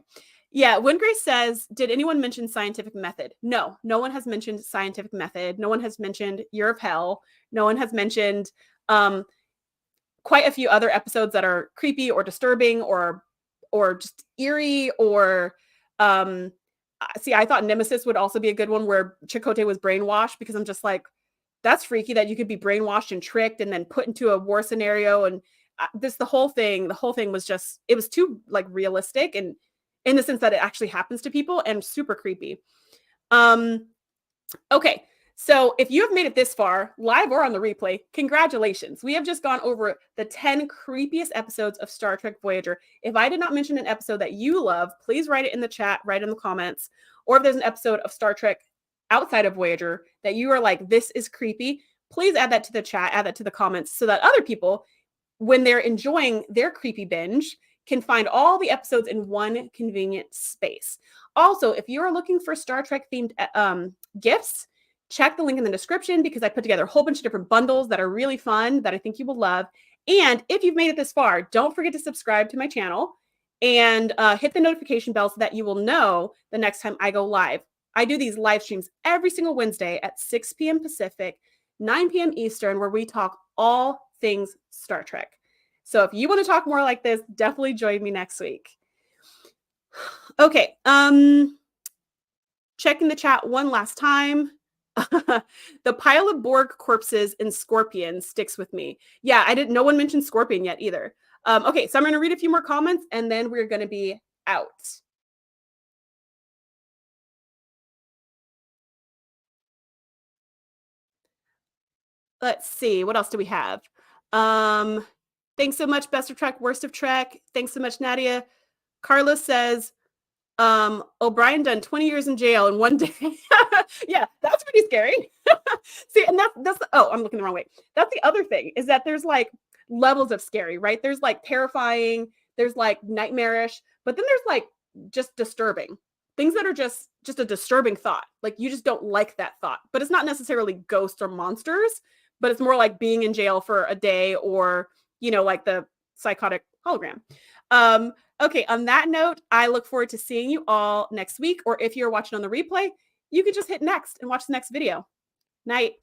Yeah. Wingrace says, did anyone mention scientific method? No one has mentioned scientific method. No one has mentioned Year of Hell. No one has mentioned quite a few other episodes that are creepy or disturbing or just eerie or see, I thought Nemesis would also be a good one where Chakotay was brainwashed, because I'm just like, that's freaky that you could be brainwashed and tricked and then put into a war scenario. And the whole thing was just, it was too like realistic, and in the sense that it actually happens to people, and super creepy. Okay. So if you have made it this far, live or on the replay, congratulations. We have just gone over the 10 creepiest episodes of Star Trek Voyager. If I did not mention an episode that you love, please write it in the chat, write it in the comments. Or if there's an episode of Star Trek outside of Voyager that you are like, this is creepy, please add that to the chat, add that to the comments, so that other people, when they're enjoying their creepy binge, can find all the episodes in one convenient space. Also, if you're looking for Star Trek themed gifts, check the link in the description, because I put together a whole bunch of different bundles that are really fun that I think you will love. And if you've made it this far, don't forget to subscribe to my channel and hit the notification bell so that you will know the next time I go live. I do these live streams every single Wednesday at 6 p.m. Pacific, 9 p.m. Eastern, where we talk all things Star Trek. So if you want to talk more like this, definitely join me next week. Okay. Checking the chat one last time. The pile of Borg corpses and Scorpion sticks with me. Yeah, no one mentioned Scorpion yet either. Okay, so I'm going to read a few more comments and then we're going to be out. Let's see, what else do we have? Thanks so much, Best of Trek, Worst of Trek. Thanks so much, Nadia. Carlos says, O'Brien done 20 years in jail in one day. Yeah, that's pretty scary. See, and that's I'm looking the wrong way. That's the other thing, is that there's like levels of scary, right? There's like terrifying, there's like nightmarish, but then there's like just disturbing things that are just a disturbing thought. Like you just don't like that thought, but it's not necessarily ghosts or monsters, but it's more like being in jail for a day, or, like the psychotic hologram. Okay, on that note, I look forward to seeing you all next week, or if you're watching on the replay, you can just hit next and watch the next video. Night.